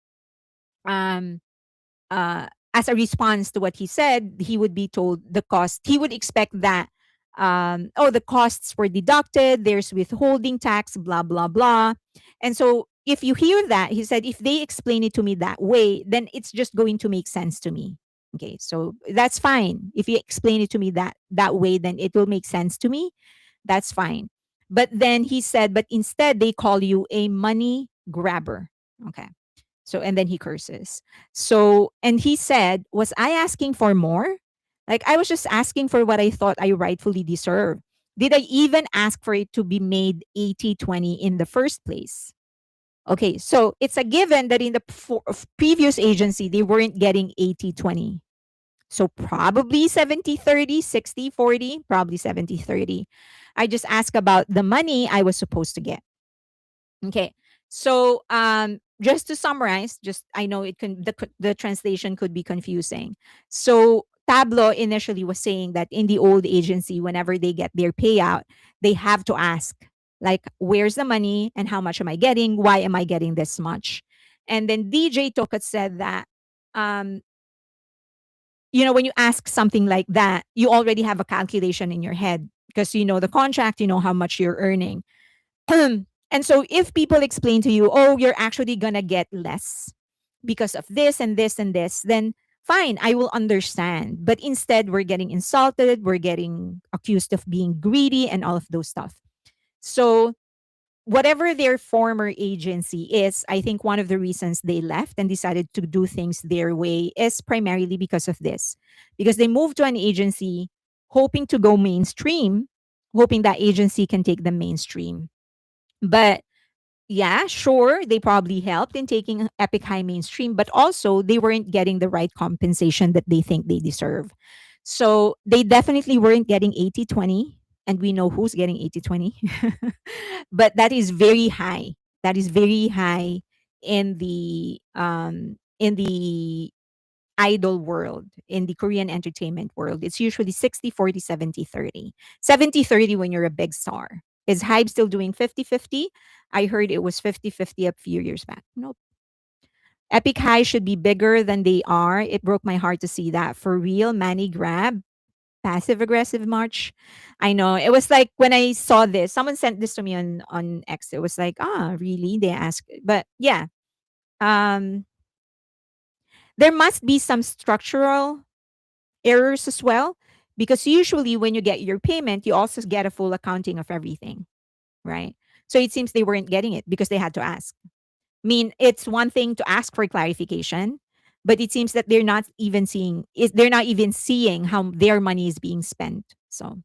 [SPEAKER 1] um, as a response to what he said, he would be told the cost. He would expect that, oh, the costs were deducted, there's withholding tax, blah, blah, blah. And so if you hear that, he said, if they explain it to me that way, then it's just going to make sense to me. Okay, so that's fine. If you explain it to me that way, then it will make sense to me. That's fine. But then he said, but instead they call you a money grabber. Okay. So, and then he curses. So, and he said, was I asking for more? Like, I was just asking for what I thought I rightfully deserve. Did I even ask for it to be made 80-20 in the first place? Okay, so it's a given that in the previous agency, they weren't getting 80-20. So probably 70-30, 60-40, probably 70-30. I just asked about the money I was supposed to get. Okay. So just to summarize, just I know it can the translation could be confusing. So Tablo initially was saying that in the old agency, whenever they get their payout, they have to ask, like, where's the money and how much am I getting? Why am I getting this much? And then DJ Tokat said that um, when you ask something like that, you already have a calculation in your head because you know the contract, you know how much you're earning. And so if people explain to you, oh, you're actually gonna get less because of this and this and this, then fine, I will understand. But instead, we're getting insulted, we're getting accused of being greedy and all of those stuff. So whatever their former agency is, I think one of the reasons they left and decided to do things their way is primarily because of this. Because they moved to an agency hoping to go mainstream, hoping that agency can take them mainstream. But yeah, sure, they probably helped in taking Epic High mainstream, but also they weren't getting the right compensation that they think they deserve. So they definitely weren't getting 80-20, and we know who's getting 80-20. But that is very high. That is very high in the idol world, in the Korean entertainment world. It's usually 60-40, 70-30. 70-30 when you're a big star. Is HYBE still doing 50-50? I heard it was 50-50 a few years back. Nope. Epic High should be bigger than they are. It broke my heart to see that. For real, Manny Grab, passive aggressive march. I know. It was like when I saw this, someone sent this to me on X. It was like, really? They asked. But yeah. Um, there must be some structural errors as well, because usually when you get your payment, you also get a full accounting of everything, right? So it seems they weren't getting it because they had to ask. I mean, it's one thing to ask for clarification, but it seems that they're not even seeing how their money is being spent. So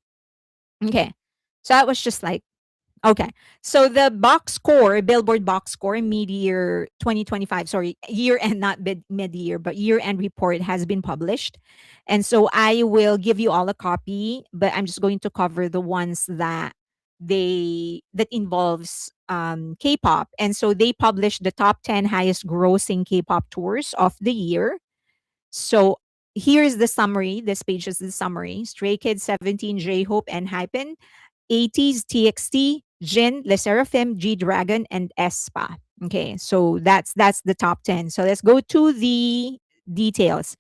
[SPEAKER 1] okay. So I was just like, Okay. So the box score, Billboard box score, mid-year 2025, sorry, year end, not mid-year, but year end report has been published. And so I will give you all a copy, but I'm just going to cover the ones that involves K-pop. And so they published the top 10 highest grossing K-pop tours of the year. So here's the summary. This page is the summary. Stray Kids, 17, J-Hope, and Hypen. 80s, TXT, Jin, Le Seraphim, G Dragon, and Espa. Okay, so that's the top 10. So let's go to the details.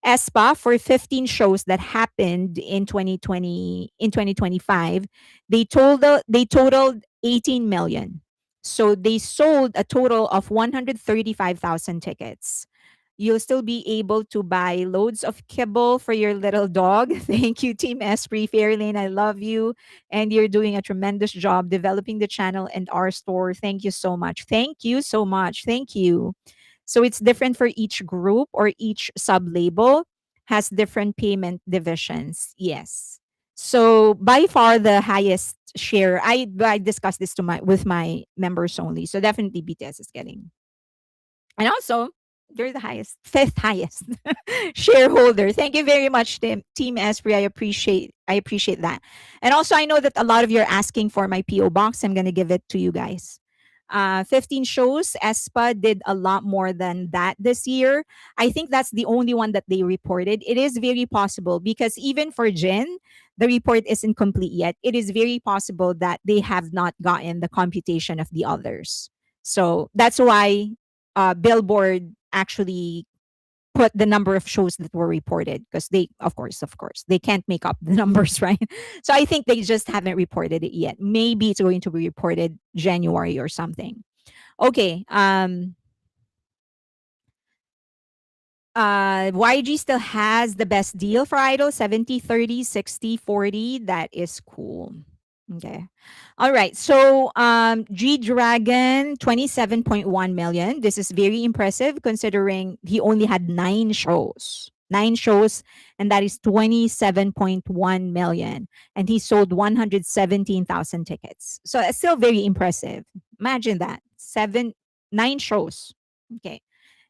[SPEAKER 1] Espa, for 15 shows that happened in 2025, they totaled 18 million. So they sold a total of 135,000 tickets. You'll still be able to buy loads of kibble for your little dog. Thank you, Team Esprit Fairlane. I love you. And you're doing a tremendous job developing the channel and our store. Thank you so much. Thank you so much. Thank you. So it's different for each group, or each sub label has different payment divisions. Yes. So by far the highest share, I discussed this to my with my members only. So definitely BTS is getting, and also, you're the highest, fifth highest shareholder. Thank you very much, Team Esprit. I appreciate that. And also, I know that a lot of you are asking for my PO box. I'm gonna give it to you guys. 15 shows. Espa did a lot more than that this year. I think that's the only one that they reported. It is very possible, because even for Jin, the report isn't complete yet. It is very possible that they have not gotten the computation of the others. So that's why Billboard actually put the number of shows that were reported, because they, of course, they can't make up the numbers, right? So I think they just haven't reported it yet. Maybe it's going to be reported January or something. Okay. YG still has the best deal for Idol, 70/30, 60/40. That is cool. Okay. All right. So G Dragon, 27.1 million. This is very impressive considering he only had 9 shows. 9 shows, and that is 27.1 million. And he sold 117,000 tickets. So it's still very impressive. Imagine that. 9 shows. Okay.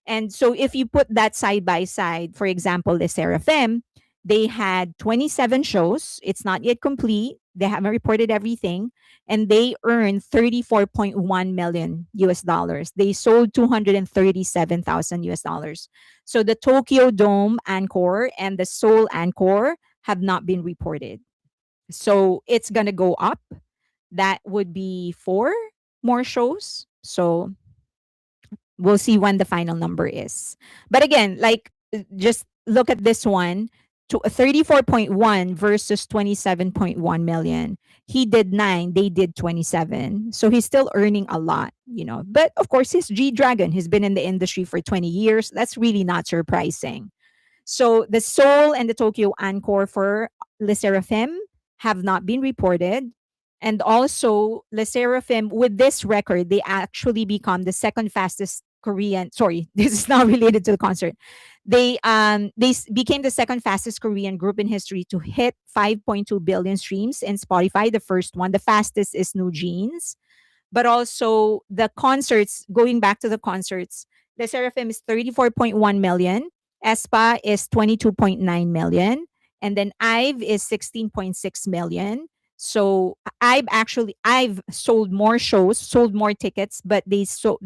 [SPEAKER 1] And so if you put that side by side, for example, the Seraphim, they had 27 shows. It's not yet complete. They haven't reported everything. And they earned 34.1 million US dollars. They sold 237,000 US dollars. So the Tokyo Dome Encore and the Seoul Encore have not been reported. So it's going to go up. That would be 4 more shows. So we'll see when the final number is. But again, like, just look at this one, to 34.1 versus 27.1 million. He did 9, they did 27. So he's still earning a lot. But of course, he's G Dragon. He's been in the industry for 20 years. That's really not surprising. So the Seoul and the Tokyo Encore for Le Seraphim have not been reported. And also, Le Seraphim, with this record, they actually become the second fastest Korean. Sorry, this is not related to the concert. They became the second fastest Korean group in history to hit 5.2 billion streams in Spotify. The first one, the fastest, is New Jeans. But also the concerts, going back to the concerts, the Seraphim is 34.1 million, Espa is 22.9 million, and then IVE is 16.6 million. So I've sold more shows, sold more tickets, but they sell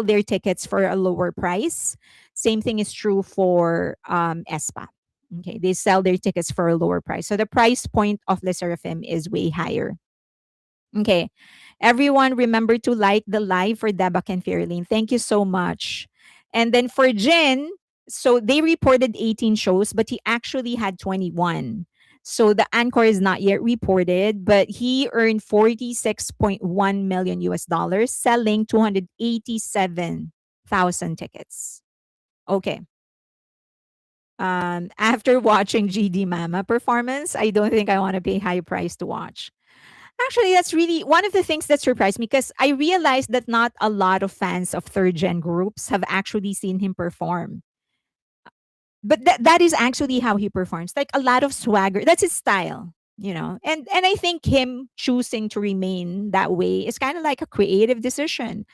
[SPEAKER 1] their tickets for a lower price. Same thing is true for Espa. Okay, they sell their tickets for a lower price. So the price point of the Seraphim is way higher. Okay. Everyone, remember to like the live for Debak and Fairlane. Thank you so much. And then for Jin, so they reported 18 shows, but he actually had 21. So the encore is not yet reported, but he earned 46.1 million US dollars, selling 287,000 tickets. Okay. After watching GD Mama performance, I don't think I want to pay high price to watch. Actually, that's really one of the things that surprised me, because I realized that not a lot of fans of third gen groups have actually seen him perform. But that is actually how he performs. Like, a lot of swagger. That's his style. And I think him choosing to remain that way is kind of like a creative decision.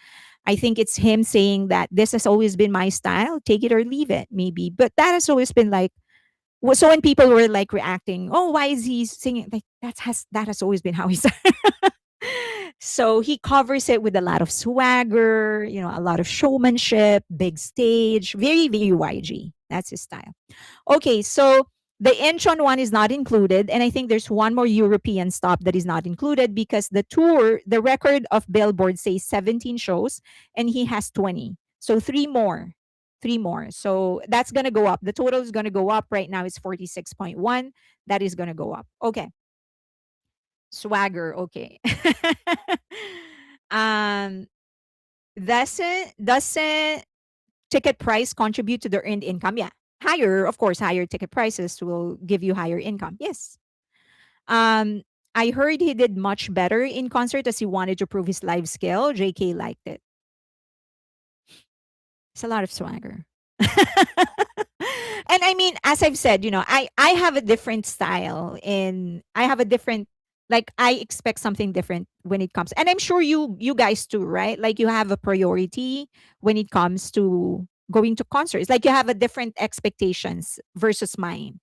[SPEAKER 1] I think it's him saying that this has always been my style, take it or leave it, maybe. But that has always been like, so when people were like reacting, oh, why is he singing? Like that has always been how he sang. So he covers it with a lot of swagger, a lot of showmanship, big stage, very, very YG. That's his style. Okay, so the Incheon one is not included, and I think there's one more European stop that is not included because the record of Billboard says 17 shows, and he has 20. So three more. So that's gonna go up. The total is gonna go up. Right now it's 46.1. That is gonna go up. Okay, swagger. Okay. um, doesn't ticket price contribute to the earned income? Yeah. Higher, of course, higher ticket prices will give you higher income. Yes. Um, I heard he did much better in concert as he wanted to prove his live skill. JK liked it. It's a lot of swagger. And I mean, as I've said, I have a different style and I have a different, like, I expect something different when it comes. And I'm sure you guys too, right? Like you have a priority when it comes to going to concerts. Like you have a different expectations versus mine.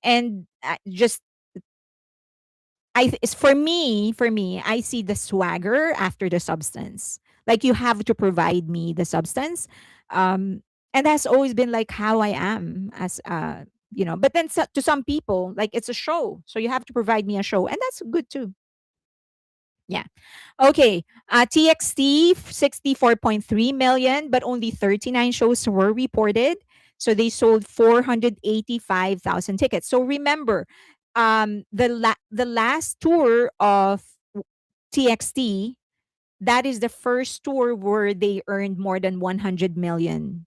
[SPEAKER 1] And just it's for me, I see the swagger after the substance. Like you have to provide me the substance. And that's always been like how I am as but then to some people, like it's a show. So you have to provide me a show. And that's good too. Yeah. Okay. TXT 64.3 million, but only 39 shows were reported. So they sold 485,000 tickets. So remember, the last tour of TXT, that is the first tour where they earned more than $100 million.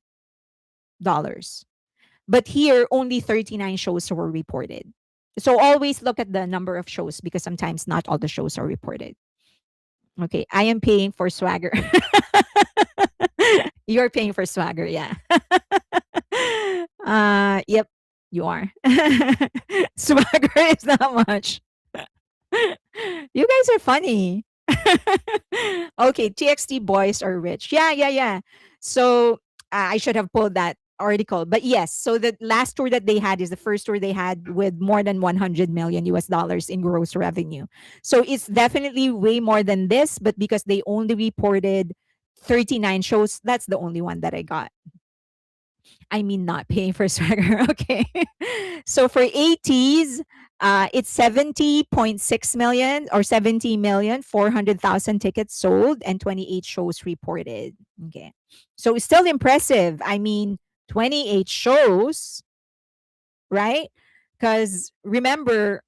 [SPEAKER 1] But here, only 39 shows were reported. So always look at the number of shows because sometimes not all the shows are reported. Okay, I am paying for swagger. You're paying for swagger, yeah. Yep, you are. Swagger is not much. You guys are funny. Okay, TXT boys are rich. Yeah, yeah, yeah. So I should have pulled that article. But yes, so the last tour that they had is the first tour they had with more than 100 million US dollars in gross revenue. So it's definitely way more than this, but because they only reported 39 shows, that's the only one that I got. I mean, not paying for swagger. Okay. So for ATs, it's 70.6 million or 70,400,000 tickets sold and 28 shows reported. Okay. So it's still impressive. I mean, 28 shows, right? Because remember,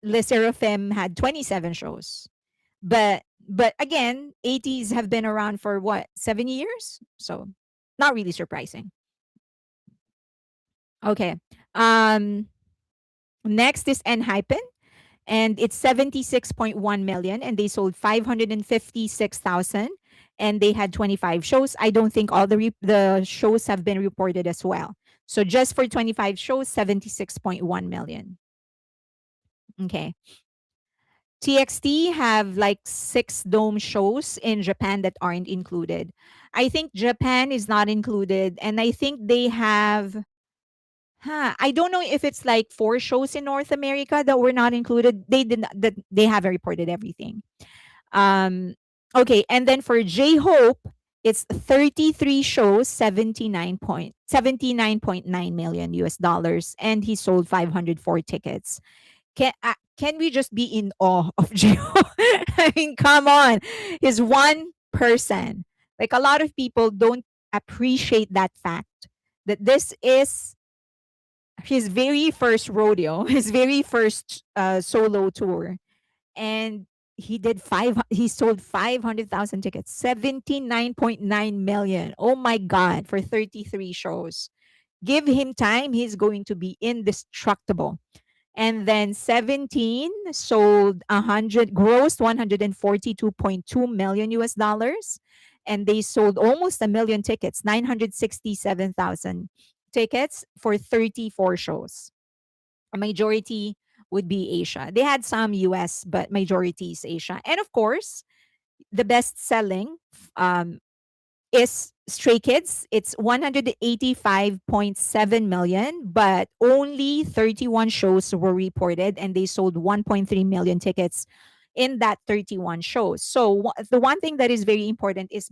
[SPEAKER 1] Le Seraphim had 27 shows. But again, ATs have been around for what, 7 years? So not really surprising. Okay. Um, Next is Enhypen, and it's 76.1 million, and they sold 556,000, and they had 25 shows. I don't think all the shows have been reported as well. So just for 25 shows, 76.1 million. Okay. TXT have like 6 dome shows in Japan that aren't included. I think Japan is not included, and I think they have. I don't know if it's like 4 shows in North America that were not included. They did not, that they haven't reported everything. Um, okay, and then for J Hope, it's 33 shows, 79.9 million US dollars, and he sold 504 tickets. Can we just be in awe of J Hope? I mean, come on, he's one person. Like a lot of people don't appreciate that fact that this is his very first rodeo, his very first solo tour, and he sold 500,000 tickets, 79.9 million. Oh my god, for 33 shows. Give him time, he's going to be indestructible. And then 17 sold 100, grossed 142.2 million US dollars, and they sold almost a million tickets, 967,000 tickets for 34 shows. A majority would be Asia. They had some US, but majority is Asia. And of course, the best selling um, is Stray Kids. It's 185.7 million, but only 31 shows were reported and they sold 1.3 million tickets in that 31 shows. So the one thing that is very important is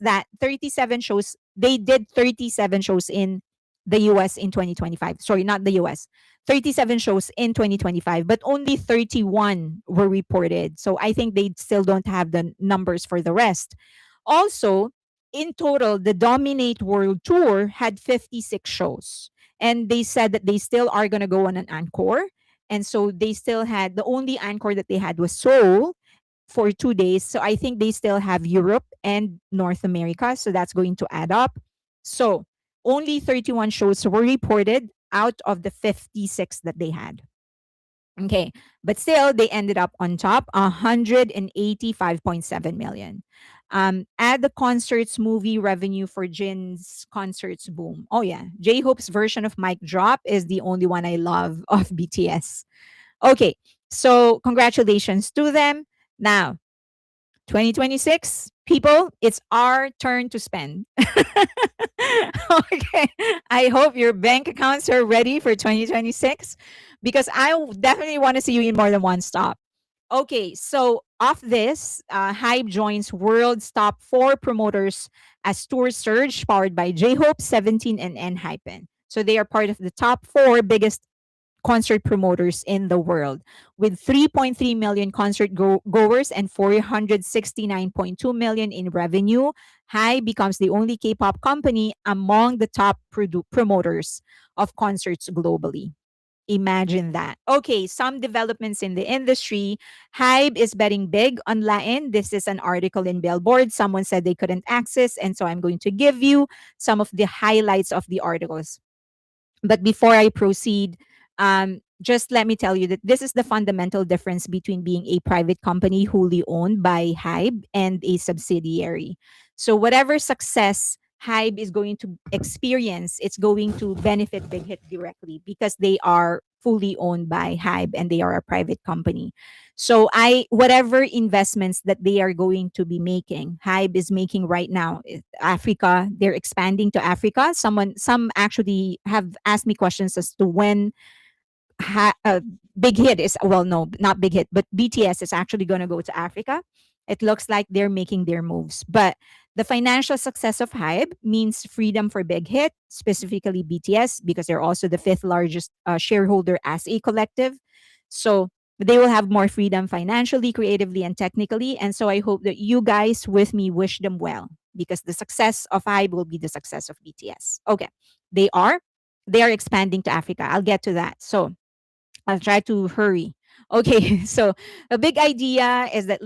[SPEAKER 1] that 37 shows, they did 37 shows in the US in 2025. Sorry, not the US. 37 shows in 2025, but only 31 were reported. So I think they still don't have the numbers for the rest. Also, in total, the Dominate World Tour had 56 shows. And they said that they still are going to go on an encore. And so they still had, the only encore that they had was Seoul for 2 days. So I think they still have Europe and North America. So that's going to add up. So only 31 shows were reported out of the 56 that they had. Okay. But still, they ended up on top, 185.7 million. Add the concerts movie revenue for Jin's concerts boom. Oh, yeah. J Hope's version of Mic Drop is the only one I love of BTS. Okay. So, congratulations to them. Now, 2026, people, it's our turn to spend. Okay. I hope your bank accounts are ready for 2026 because I definitely want to see you in more than one stop. Okay, so off this, HYBE joins world's top 4 promoters as tour surge powered by J-Hope, 17, and Enhypen. So they are part of the top 4 biggest concert promoters in the world with 3.3 million concert goers and 469.2 million in revenue. HYBE becomes the only K-pop company among the top promoters of concerts globally. Imagine that. Okay, some developments in the industry. HYBE is betting big on Latin. This is an article in Billboard. Someone said they couldn't access, and so I'm going to give you some of the highlights of the articles. But before I proceed, just let me tell you that this is the fundamental difference between being a private company wholly owned by HYBE and a subsidiary. So whatever success HYBE is going to experience, it's going to benefit Big Hit directly because they are fully owned by HYBE and they are a private company. So whatever investments that they are going to be making, HYBE is making right now, Africa, they're expanding to Africa. Some actually have asked me questions as to when Big Hit is, well, no, not Big Hit, but BTS is actually going to go to Africa. It looks like they're making their moves. But the financial success of HYBE means freedom for Big Hit, specifically BTS, because they're also the 5th largest shareholder as a collective. So they will have more freedom financially, creatively, and technically. And so I hope that you guys with me wish them well because the success of HYBE will be the success of BTS. Okay. They are. They are expanding to Africa. I'll get to that. So I'll try to hurry. Okay, so a big idea is that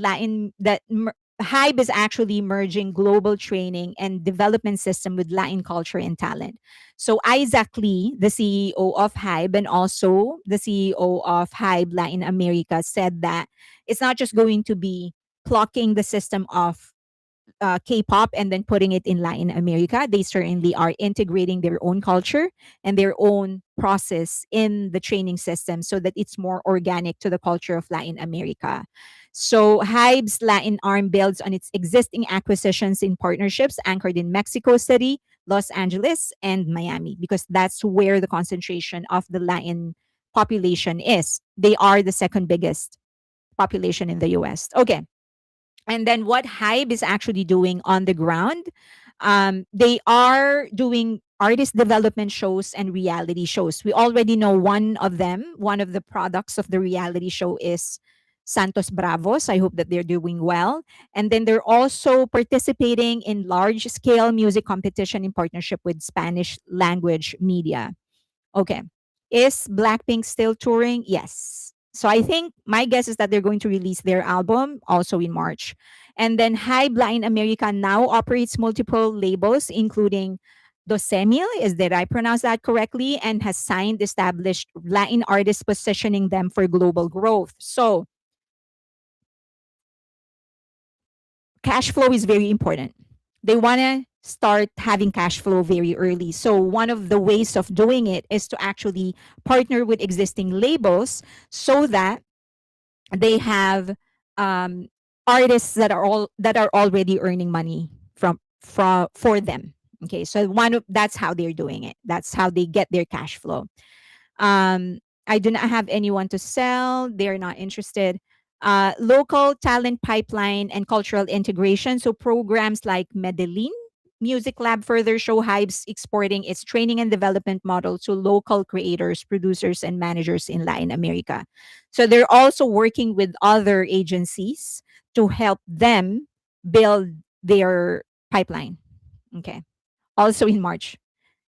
[SPEAKER 1] HYBE is actually merging global training and development system with Latin culture and talent. So Isaac Lee, the CEO of HYBE and also the CEO of HYBE Latin America, said that it's not just going to be plucking the system of K-pop and then putting it in Latin America. They certainly are integrating their own culture and their own process in the training system so that it's more organic to the culture of Latin America. So HYBE's Latin arm builds on its existing acquisitions in partnerships anchored in Mexico City, Los Angeles, and Miami, because that's where the concentration of the Latin population is. They are the second biggest population in the US. Okay. And then what HYBE is actually doing on the ground, they are doing artist development shows and reality shows. We already know one of them. One of the products of the reality show is Santos Bravos. I hope that they're doing well. And then they're also participating in large scale music competition in partnership with Spanish language media. Okay. Is Blackpink still touring? Yes. So I think my guess is that they're going to release their album also in March. And then HYBE Latin America now operates multiple labels, including Dosemil, did I pronounce that correctly? And has signed established Latin artists positioning them for global growth. So cash flow is very important. They want to start having cash flow very early. So one of the ways of doing it is to actually partner with existing labels so that they have um, artists that are already earning money from for them. Okay, so that's how they're doing it. That's how they get their cash flow. I do not have anyone to sell. They're not interested. Local talent pipeline and cultural integration. So programs like Medellin Music Lab further show Hybe's exporting its training and development model to local creators, producers, and managers in Latin America. So they're also working with other agencies to help them build their pipeline. Okay. Also in March.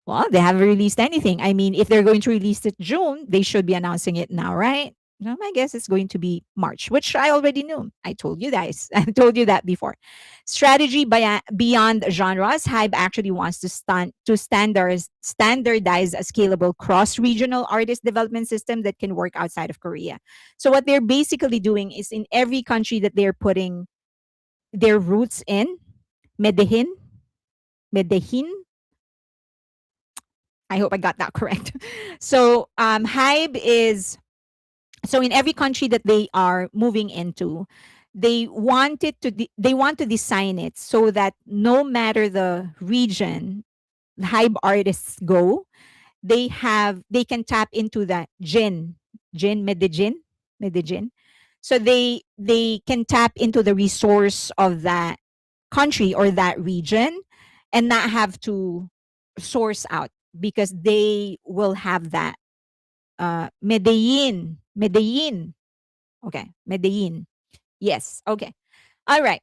[SPEAKER 1] Well, they haven't released anything. I mean, if they're going to release it June, they should be announcing it now, right? No, my guess it's going to be March, which I already knew. I told you guys. I told you that before. Strategy beyond genres. Hybe actually wants to standardize a scalable cross-regional artist development system that can work outside of Korea. So what they're basically doing is in every country that they're putting their roots in, Medellin, Medellin, I hope I got that correct. So Hybe is so in every country that they are moving into, they want to design it so that no matter the region Hybe artists go, they can tap into that Medellin. So they can tap into the resource of that country or that region and not have to source out because they will have that Medellin. Okay, Medellin. Yes. Okay. All right.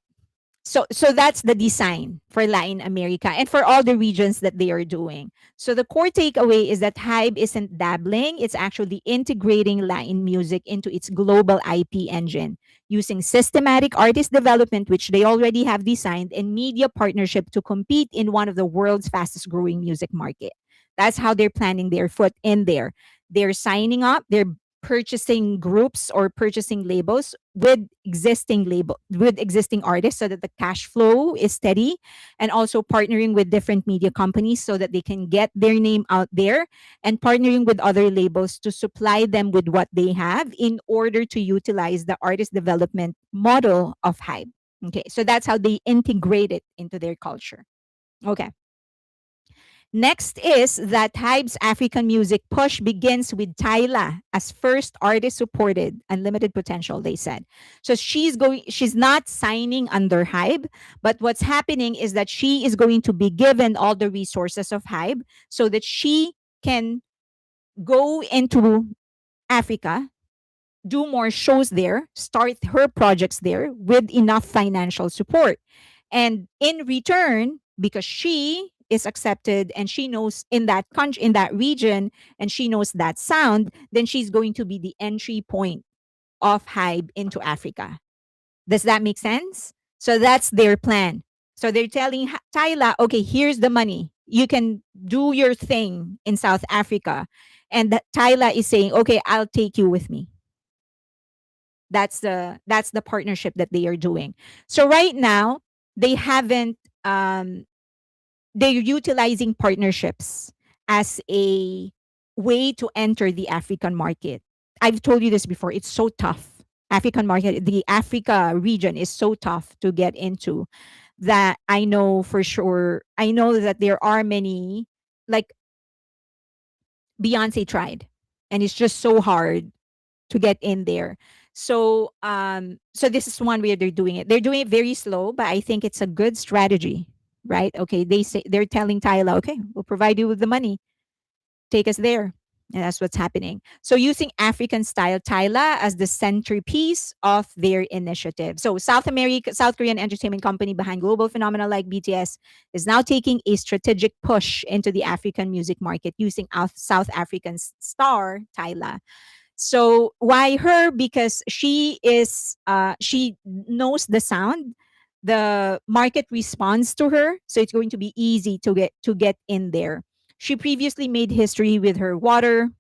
[SPEAKER 1] So that's the design for Latin America and for all the regions that they are doing. So the core takeaway is that Hybe isn't dabbling, it's actually integrating Latin music into its global IP engine using systematic artist development, which they already have designed, and media partnership to compete in one of the world's fastest growing music market. That's how they're planning their foot in there. They're signing up, they're purchasing groups or purchasing labels with existing artists so that the cash flow is steady, and also partnering with different media companies so that they can get their name out there, and partnering with other labels to supply them with what they have in order to utilize the artist development model of Hybe. Okay, so that's how they integrate it into their culture. Okay. Next is that Hybe's African music push begins with Tyla as first artist supported Unlimited Potential, they said. So she's not signing under Hybe, but what's happening is that she is going to be given all the resources of Hybe so that she can go into Africa, do more shows there, start her projects there with enough financial support. And in return, because she is accepted and she knows in that country, in that region, and she knows that sound, then she's going to be the entry point of Hybe into Africa. Does that make sense? So that's their plan. So they're telling Tyla, okay, here's the money. You can do your thing in South Africa. And Tyla is saying, okay, I'll take you with me. That's the partnership that they are doing. So right now, they haven't they're utilizing partnerships as a way to enter the African market. I've told you this before, it's so tough. African market, the Africa region is so tough to get into that I know for sure. I know that there are many, like Beyonce tried, and it's just so hard to get in there. So this is one way they're doing it. They're doing it very slow, but I think it's a good strategy, right? Okay, they're telling Tyla, okay, we'll provide you with the money. Take us there. And that's what's happening. So using African style Tyla as the centerpiece of their initiative. So South Korean entertainment company behind global phenomena like BTS is now taking a strategic push into the African music market using South African star Tyla. So why her? Because she knows the sound. The market responds to her, so it's going to be easy to get in there. She previously made history with her Water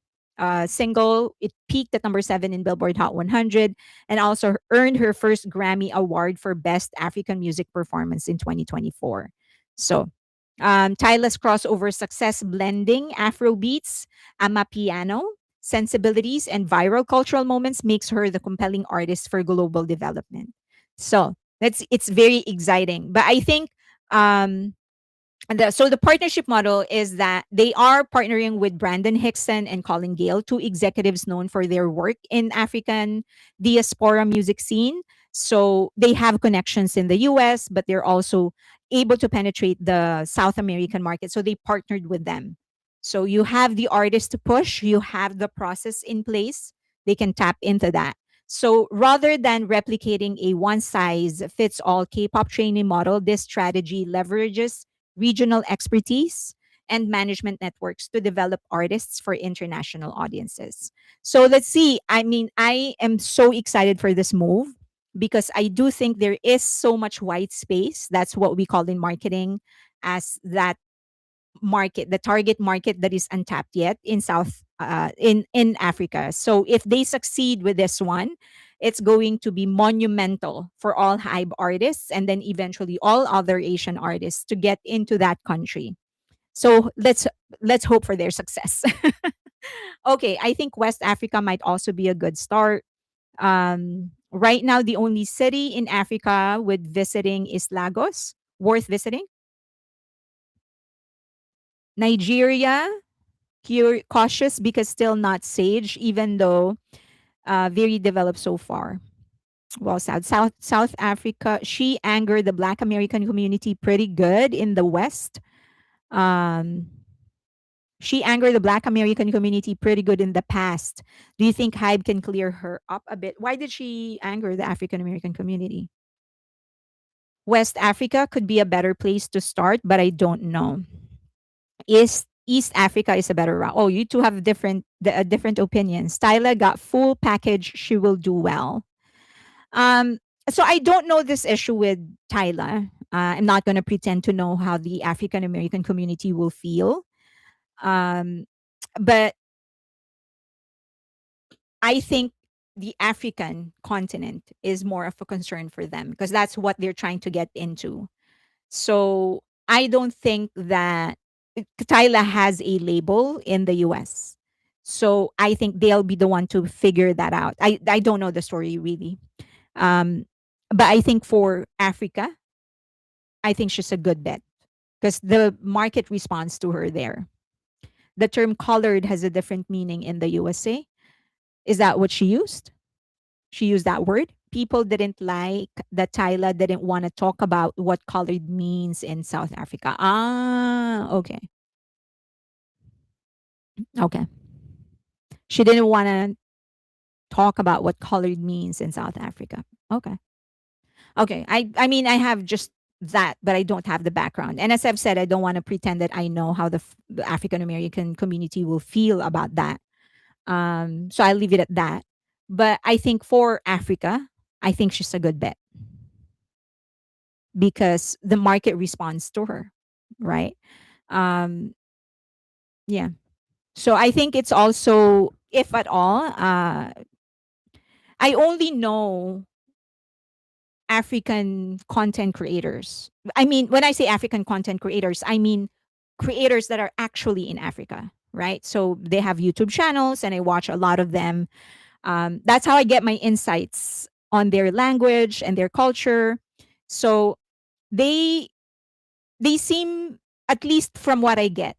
[SPEAKER 1] single. It peaked at number 7 in Billboard Hot 100 and also earned her first Grammy Award for Best African Music Performance in 2024. So Tyla's crossover success blending Afro beats, Amapiano, sensibilities, and viral cultural moments makes her the compelling artist for global development. So it's very exciting. But I think um, so the partnership model is that they are partnering with Brandon Hickson and Colin Gale, two executives known for their work in African diaspora music scene. So they have connections in the US, but they're also able to penetrate the South American market. So they partnered with them. So you have the artist to push, you have the process in place, they can tap into that. So rather than replicating a one size fits all K-pop training model, this strategy leverages regional expertise, and management networks to develop artists for international audiences. So let's see. I mean, I am so excited for this move because I do think there is so much white space. That's what we call in marketing as that market, the target market that is untapped yet in in Africa. So if they succeed with this one, it's going to be monumental for all HYBE artists and then eventually all other Asian artists to get into that country. So let's hope for their success. Okay, I think West Africa might also be a good start. Right now, the only city in Africa with visiting is Lagos, worth visiting. Nigeria, cautious because still not sage, even though very developed so far. Well, South Africa, she angered the Black American community pretty good in the West. Um, she angered the Black American community pretty good in the past. Do you think HYBE can clear her up a bit? Why did she anger the African American community? West Africa could be a better place to start, but I don't know. East Africa is a better route. Oh, you two have different opinions. Tyla got full package. She will do well. Um, so I don't know this issue with Tyla. I'm not going to pretend to know how the African American community will feel. Um, but I think the African continent is more of a concern for them because that's what they're trying to get into. So I don't think that Tyla has a label in the US. So I think they'll be the one to figure that out. I don't know the story really. Um, but I think for Africa, I think she's a good bet because the market responds to her there. The term colored has a different meaning in the USA. Is that what she used? She used that word. People didn't like that Tyla didn't want to talk about what colored means in South Africa. Ah, okay. Okay. She didn't want to talk about what colored means in South Africa. Okay. Okay. I mean I have just that, but I don't have the background. And as I've said, I don't want to pretend that I know how the African American community will feel about that. So I'll leave it at that. But I think for Africa, I think she's a good bet because the market responds to her, right? Um, yeah. So I think it's also, if at all, I only know African content creators. I mean, when I say African content creators, I mean creators that are actually in Africa, right? So they have YouTube channels and I watch a lot of them. That's how I get my insights on their language and their culture. So they they seem, at least from what I get,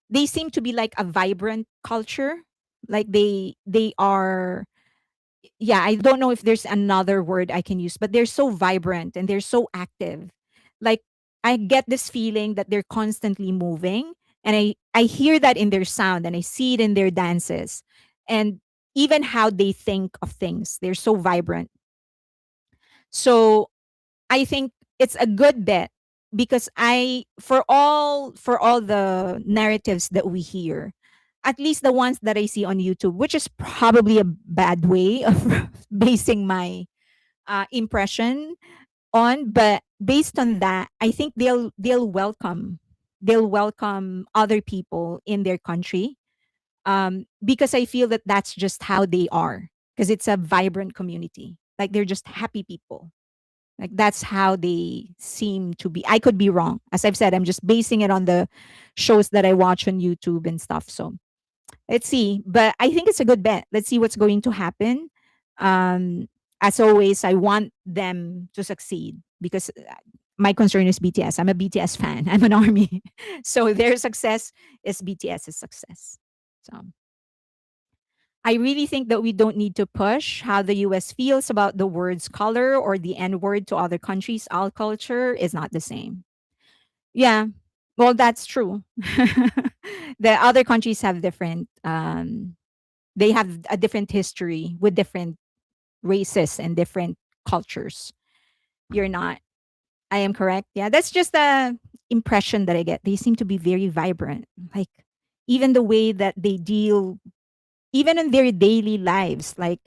[SPEAKER 1] they seem to be like a vibrant culture. Like they are, yeah, I don't know if there's another word I can use, but they're so vibrant and they're so active. Like I get this feeling that they're constantly moving and I hear that in their sound and I see it in their dances and even how they think of things. They're so vibrant. So I think it's a good bet because I for all the narratives that we hear, at least the ones that I see on YouTube, which is probably a bad way of basing my impression on, but based on that, I think they'll welcome other people in their country because I feel that that's just how they are because it's a vibrant community. Like they're just happy people. Like that's how they seem to be. I could be wrong. As I've said, I'm just basing it on the shows that I watch on YouTube and stuff. So let's see. But I think it's a good bet. Let's see what's going to happen. Um, as always, I want them to succeed because my concern is BTS. I'm a BTS fan. I'm an army. So their success is BTS's success. So I really think that we don't need to push how the US feels about the word's color or the N word to other countries. Our culture is not the same. Yeah, well, that's true. The other countries have different, they have a different history with different races and different cultures. You're not. I am correct. Yeah, that's just the impression that I get. They seem to be very vibrant. Like even the way that they deal even in their daily lives, like,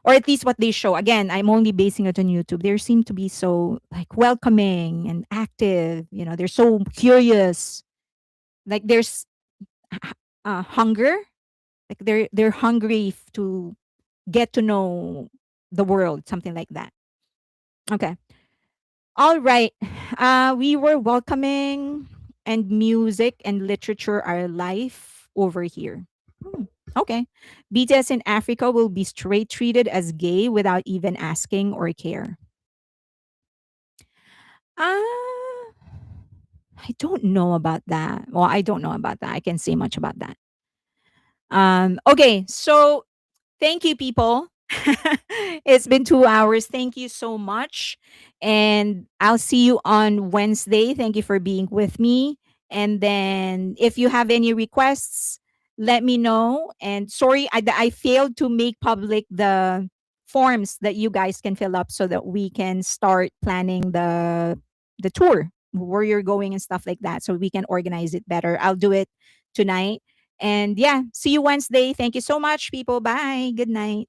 [SPEAKER 1] or at least what they show. Again, I'm only basing it on YouTube. They seem to be so like welcoming and active. You know, they're so curious. Like there's hunger. Like they're hungry to get to know the world, something like that. Okay. All right. We were welcoming, and music and literature are life over here. Hmm, okay. BTS in Africa will be straight treated as gay without even asking or care. Uh, I don't know about that. Well, I don't know about that. I can say much about that. Okay. So thank you, people. It's been 2 hours. Thank you so much. And I'll see you on Wednesday. Thank you for being with me. And then if you have any requests, let me know. And sorry, I failed to make public the forms that you guys can fill up so that we can start planning the tour, where you're going and stuff like that, so we can organize it better. I'll do it tonight. And yeah, see you Wednesday. Thank you so much, people. Bye. Good night.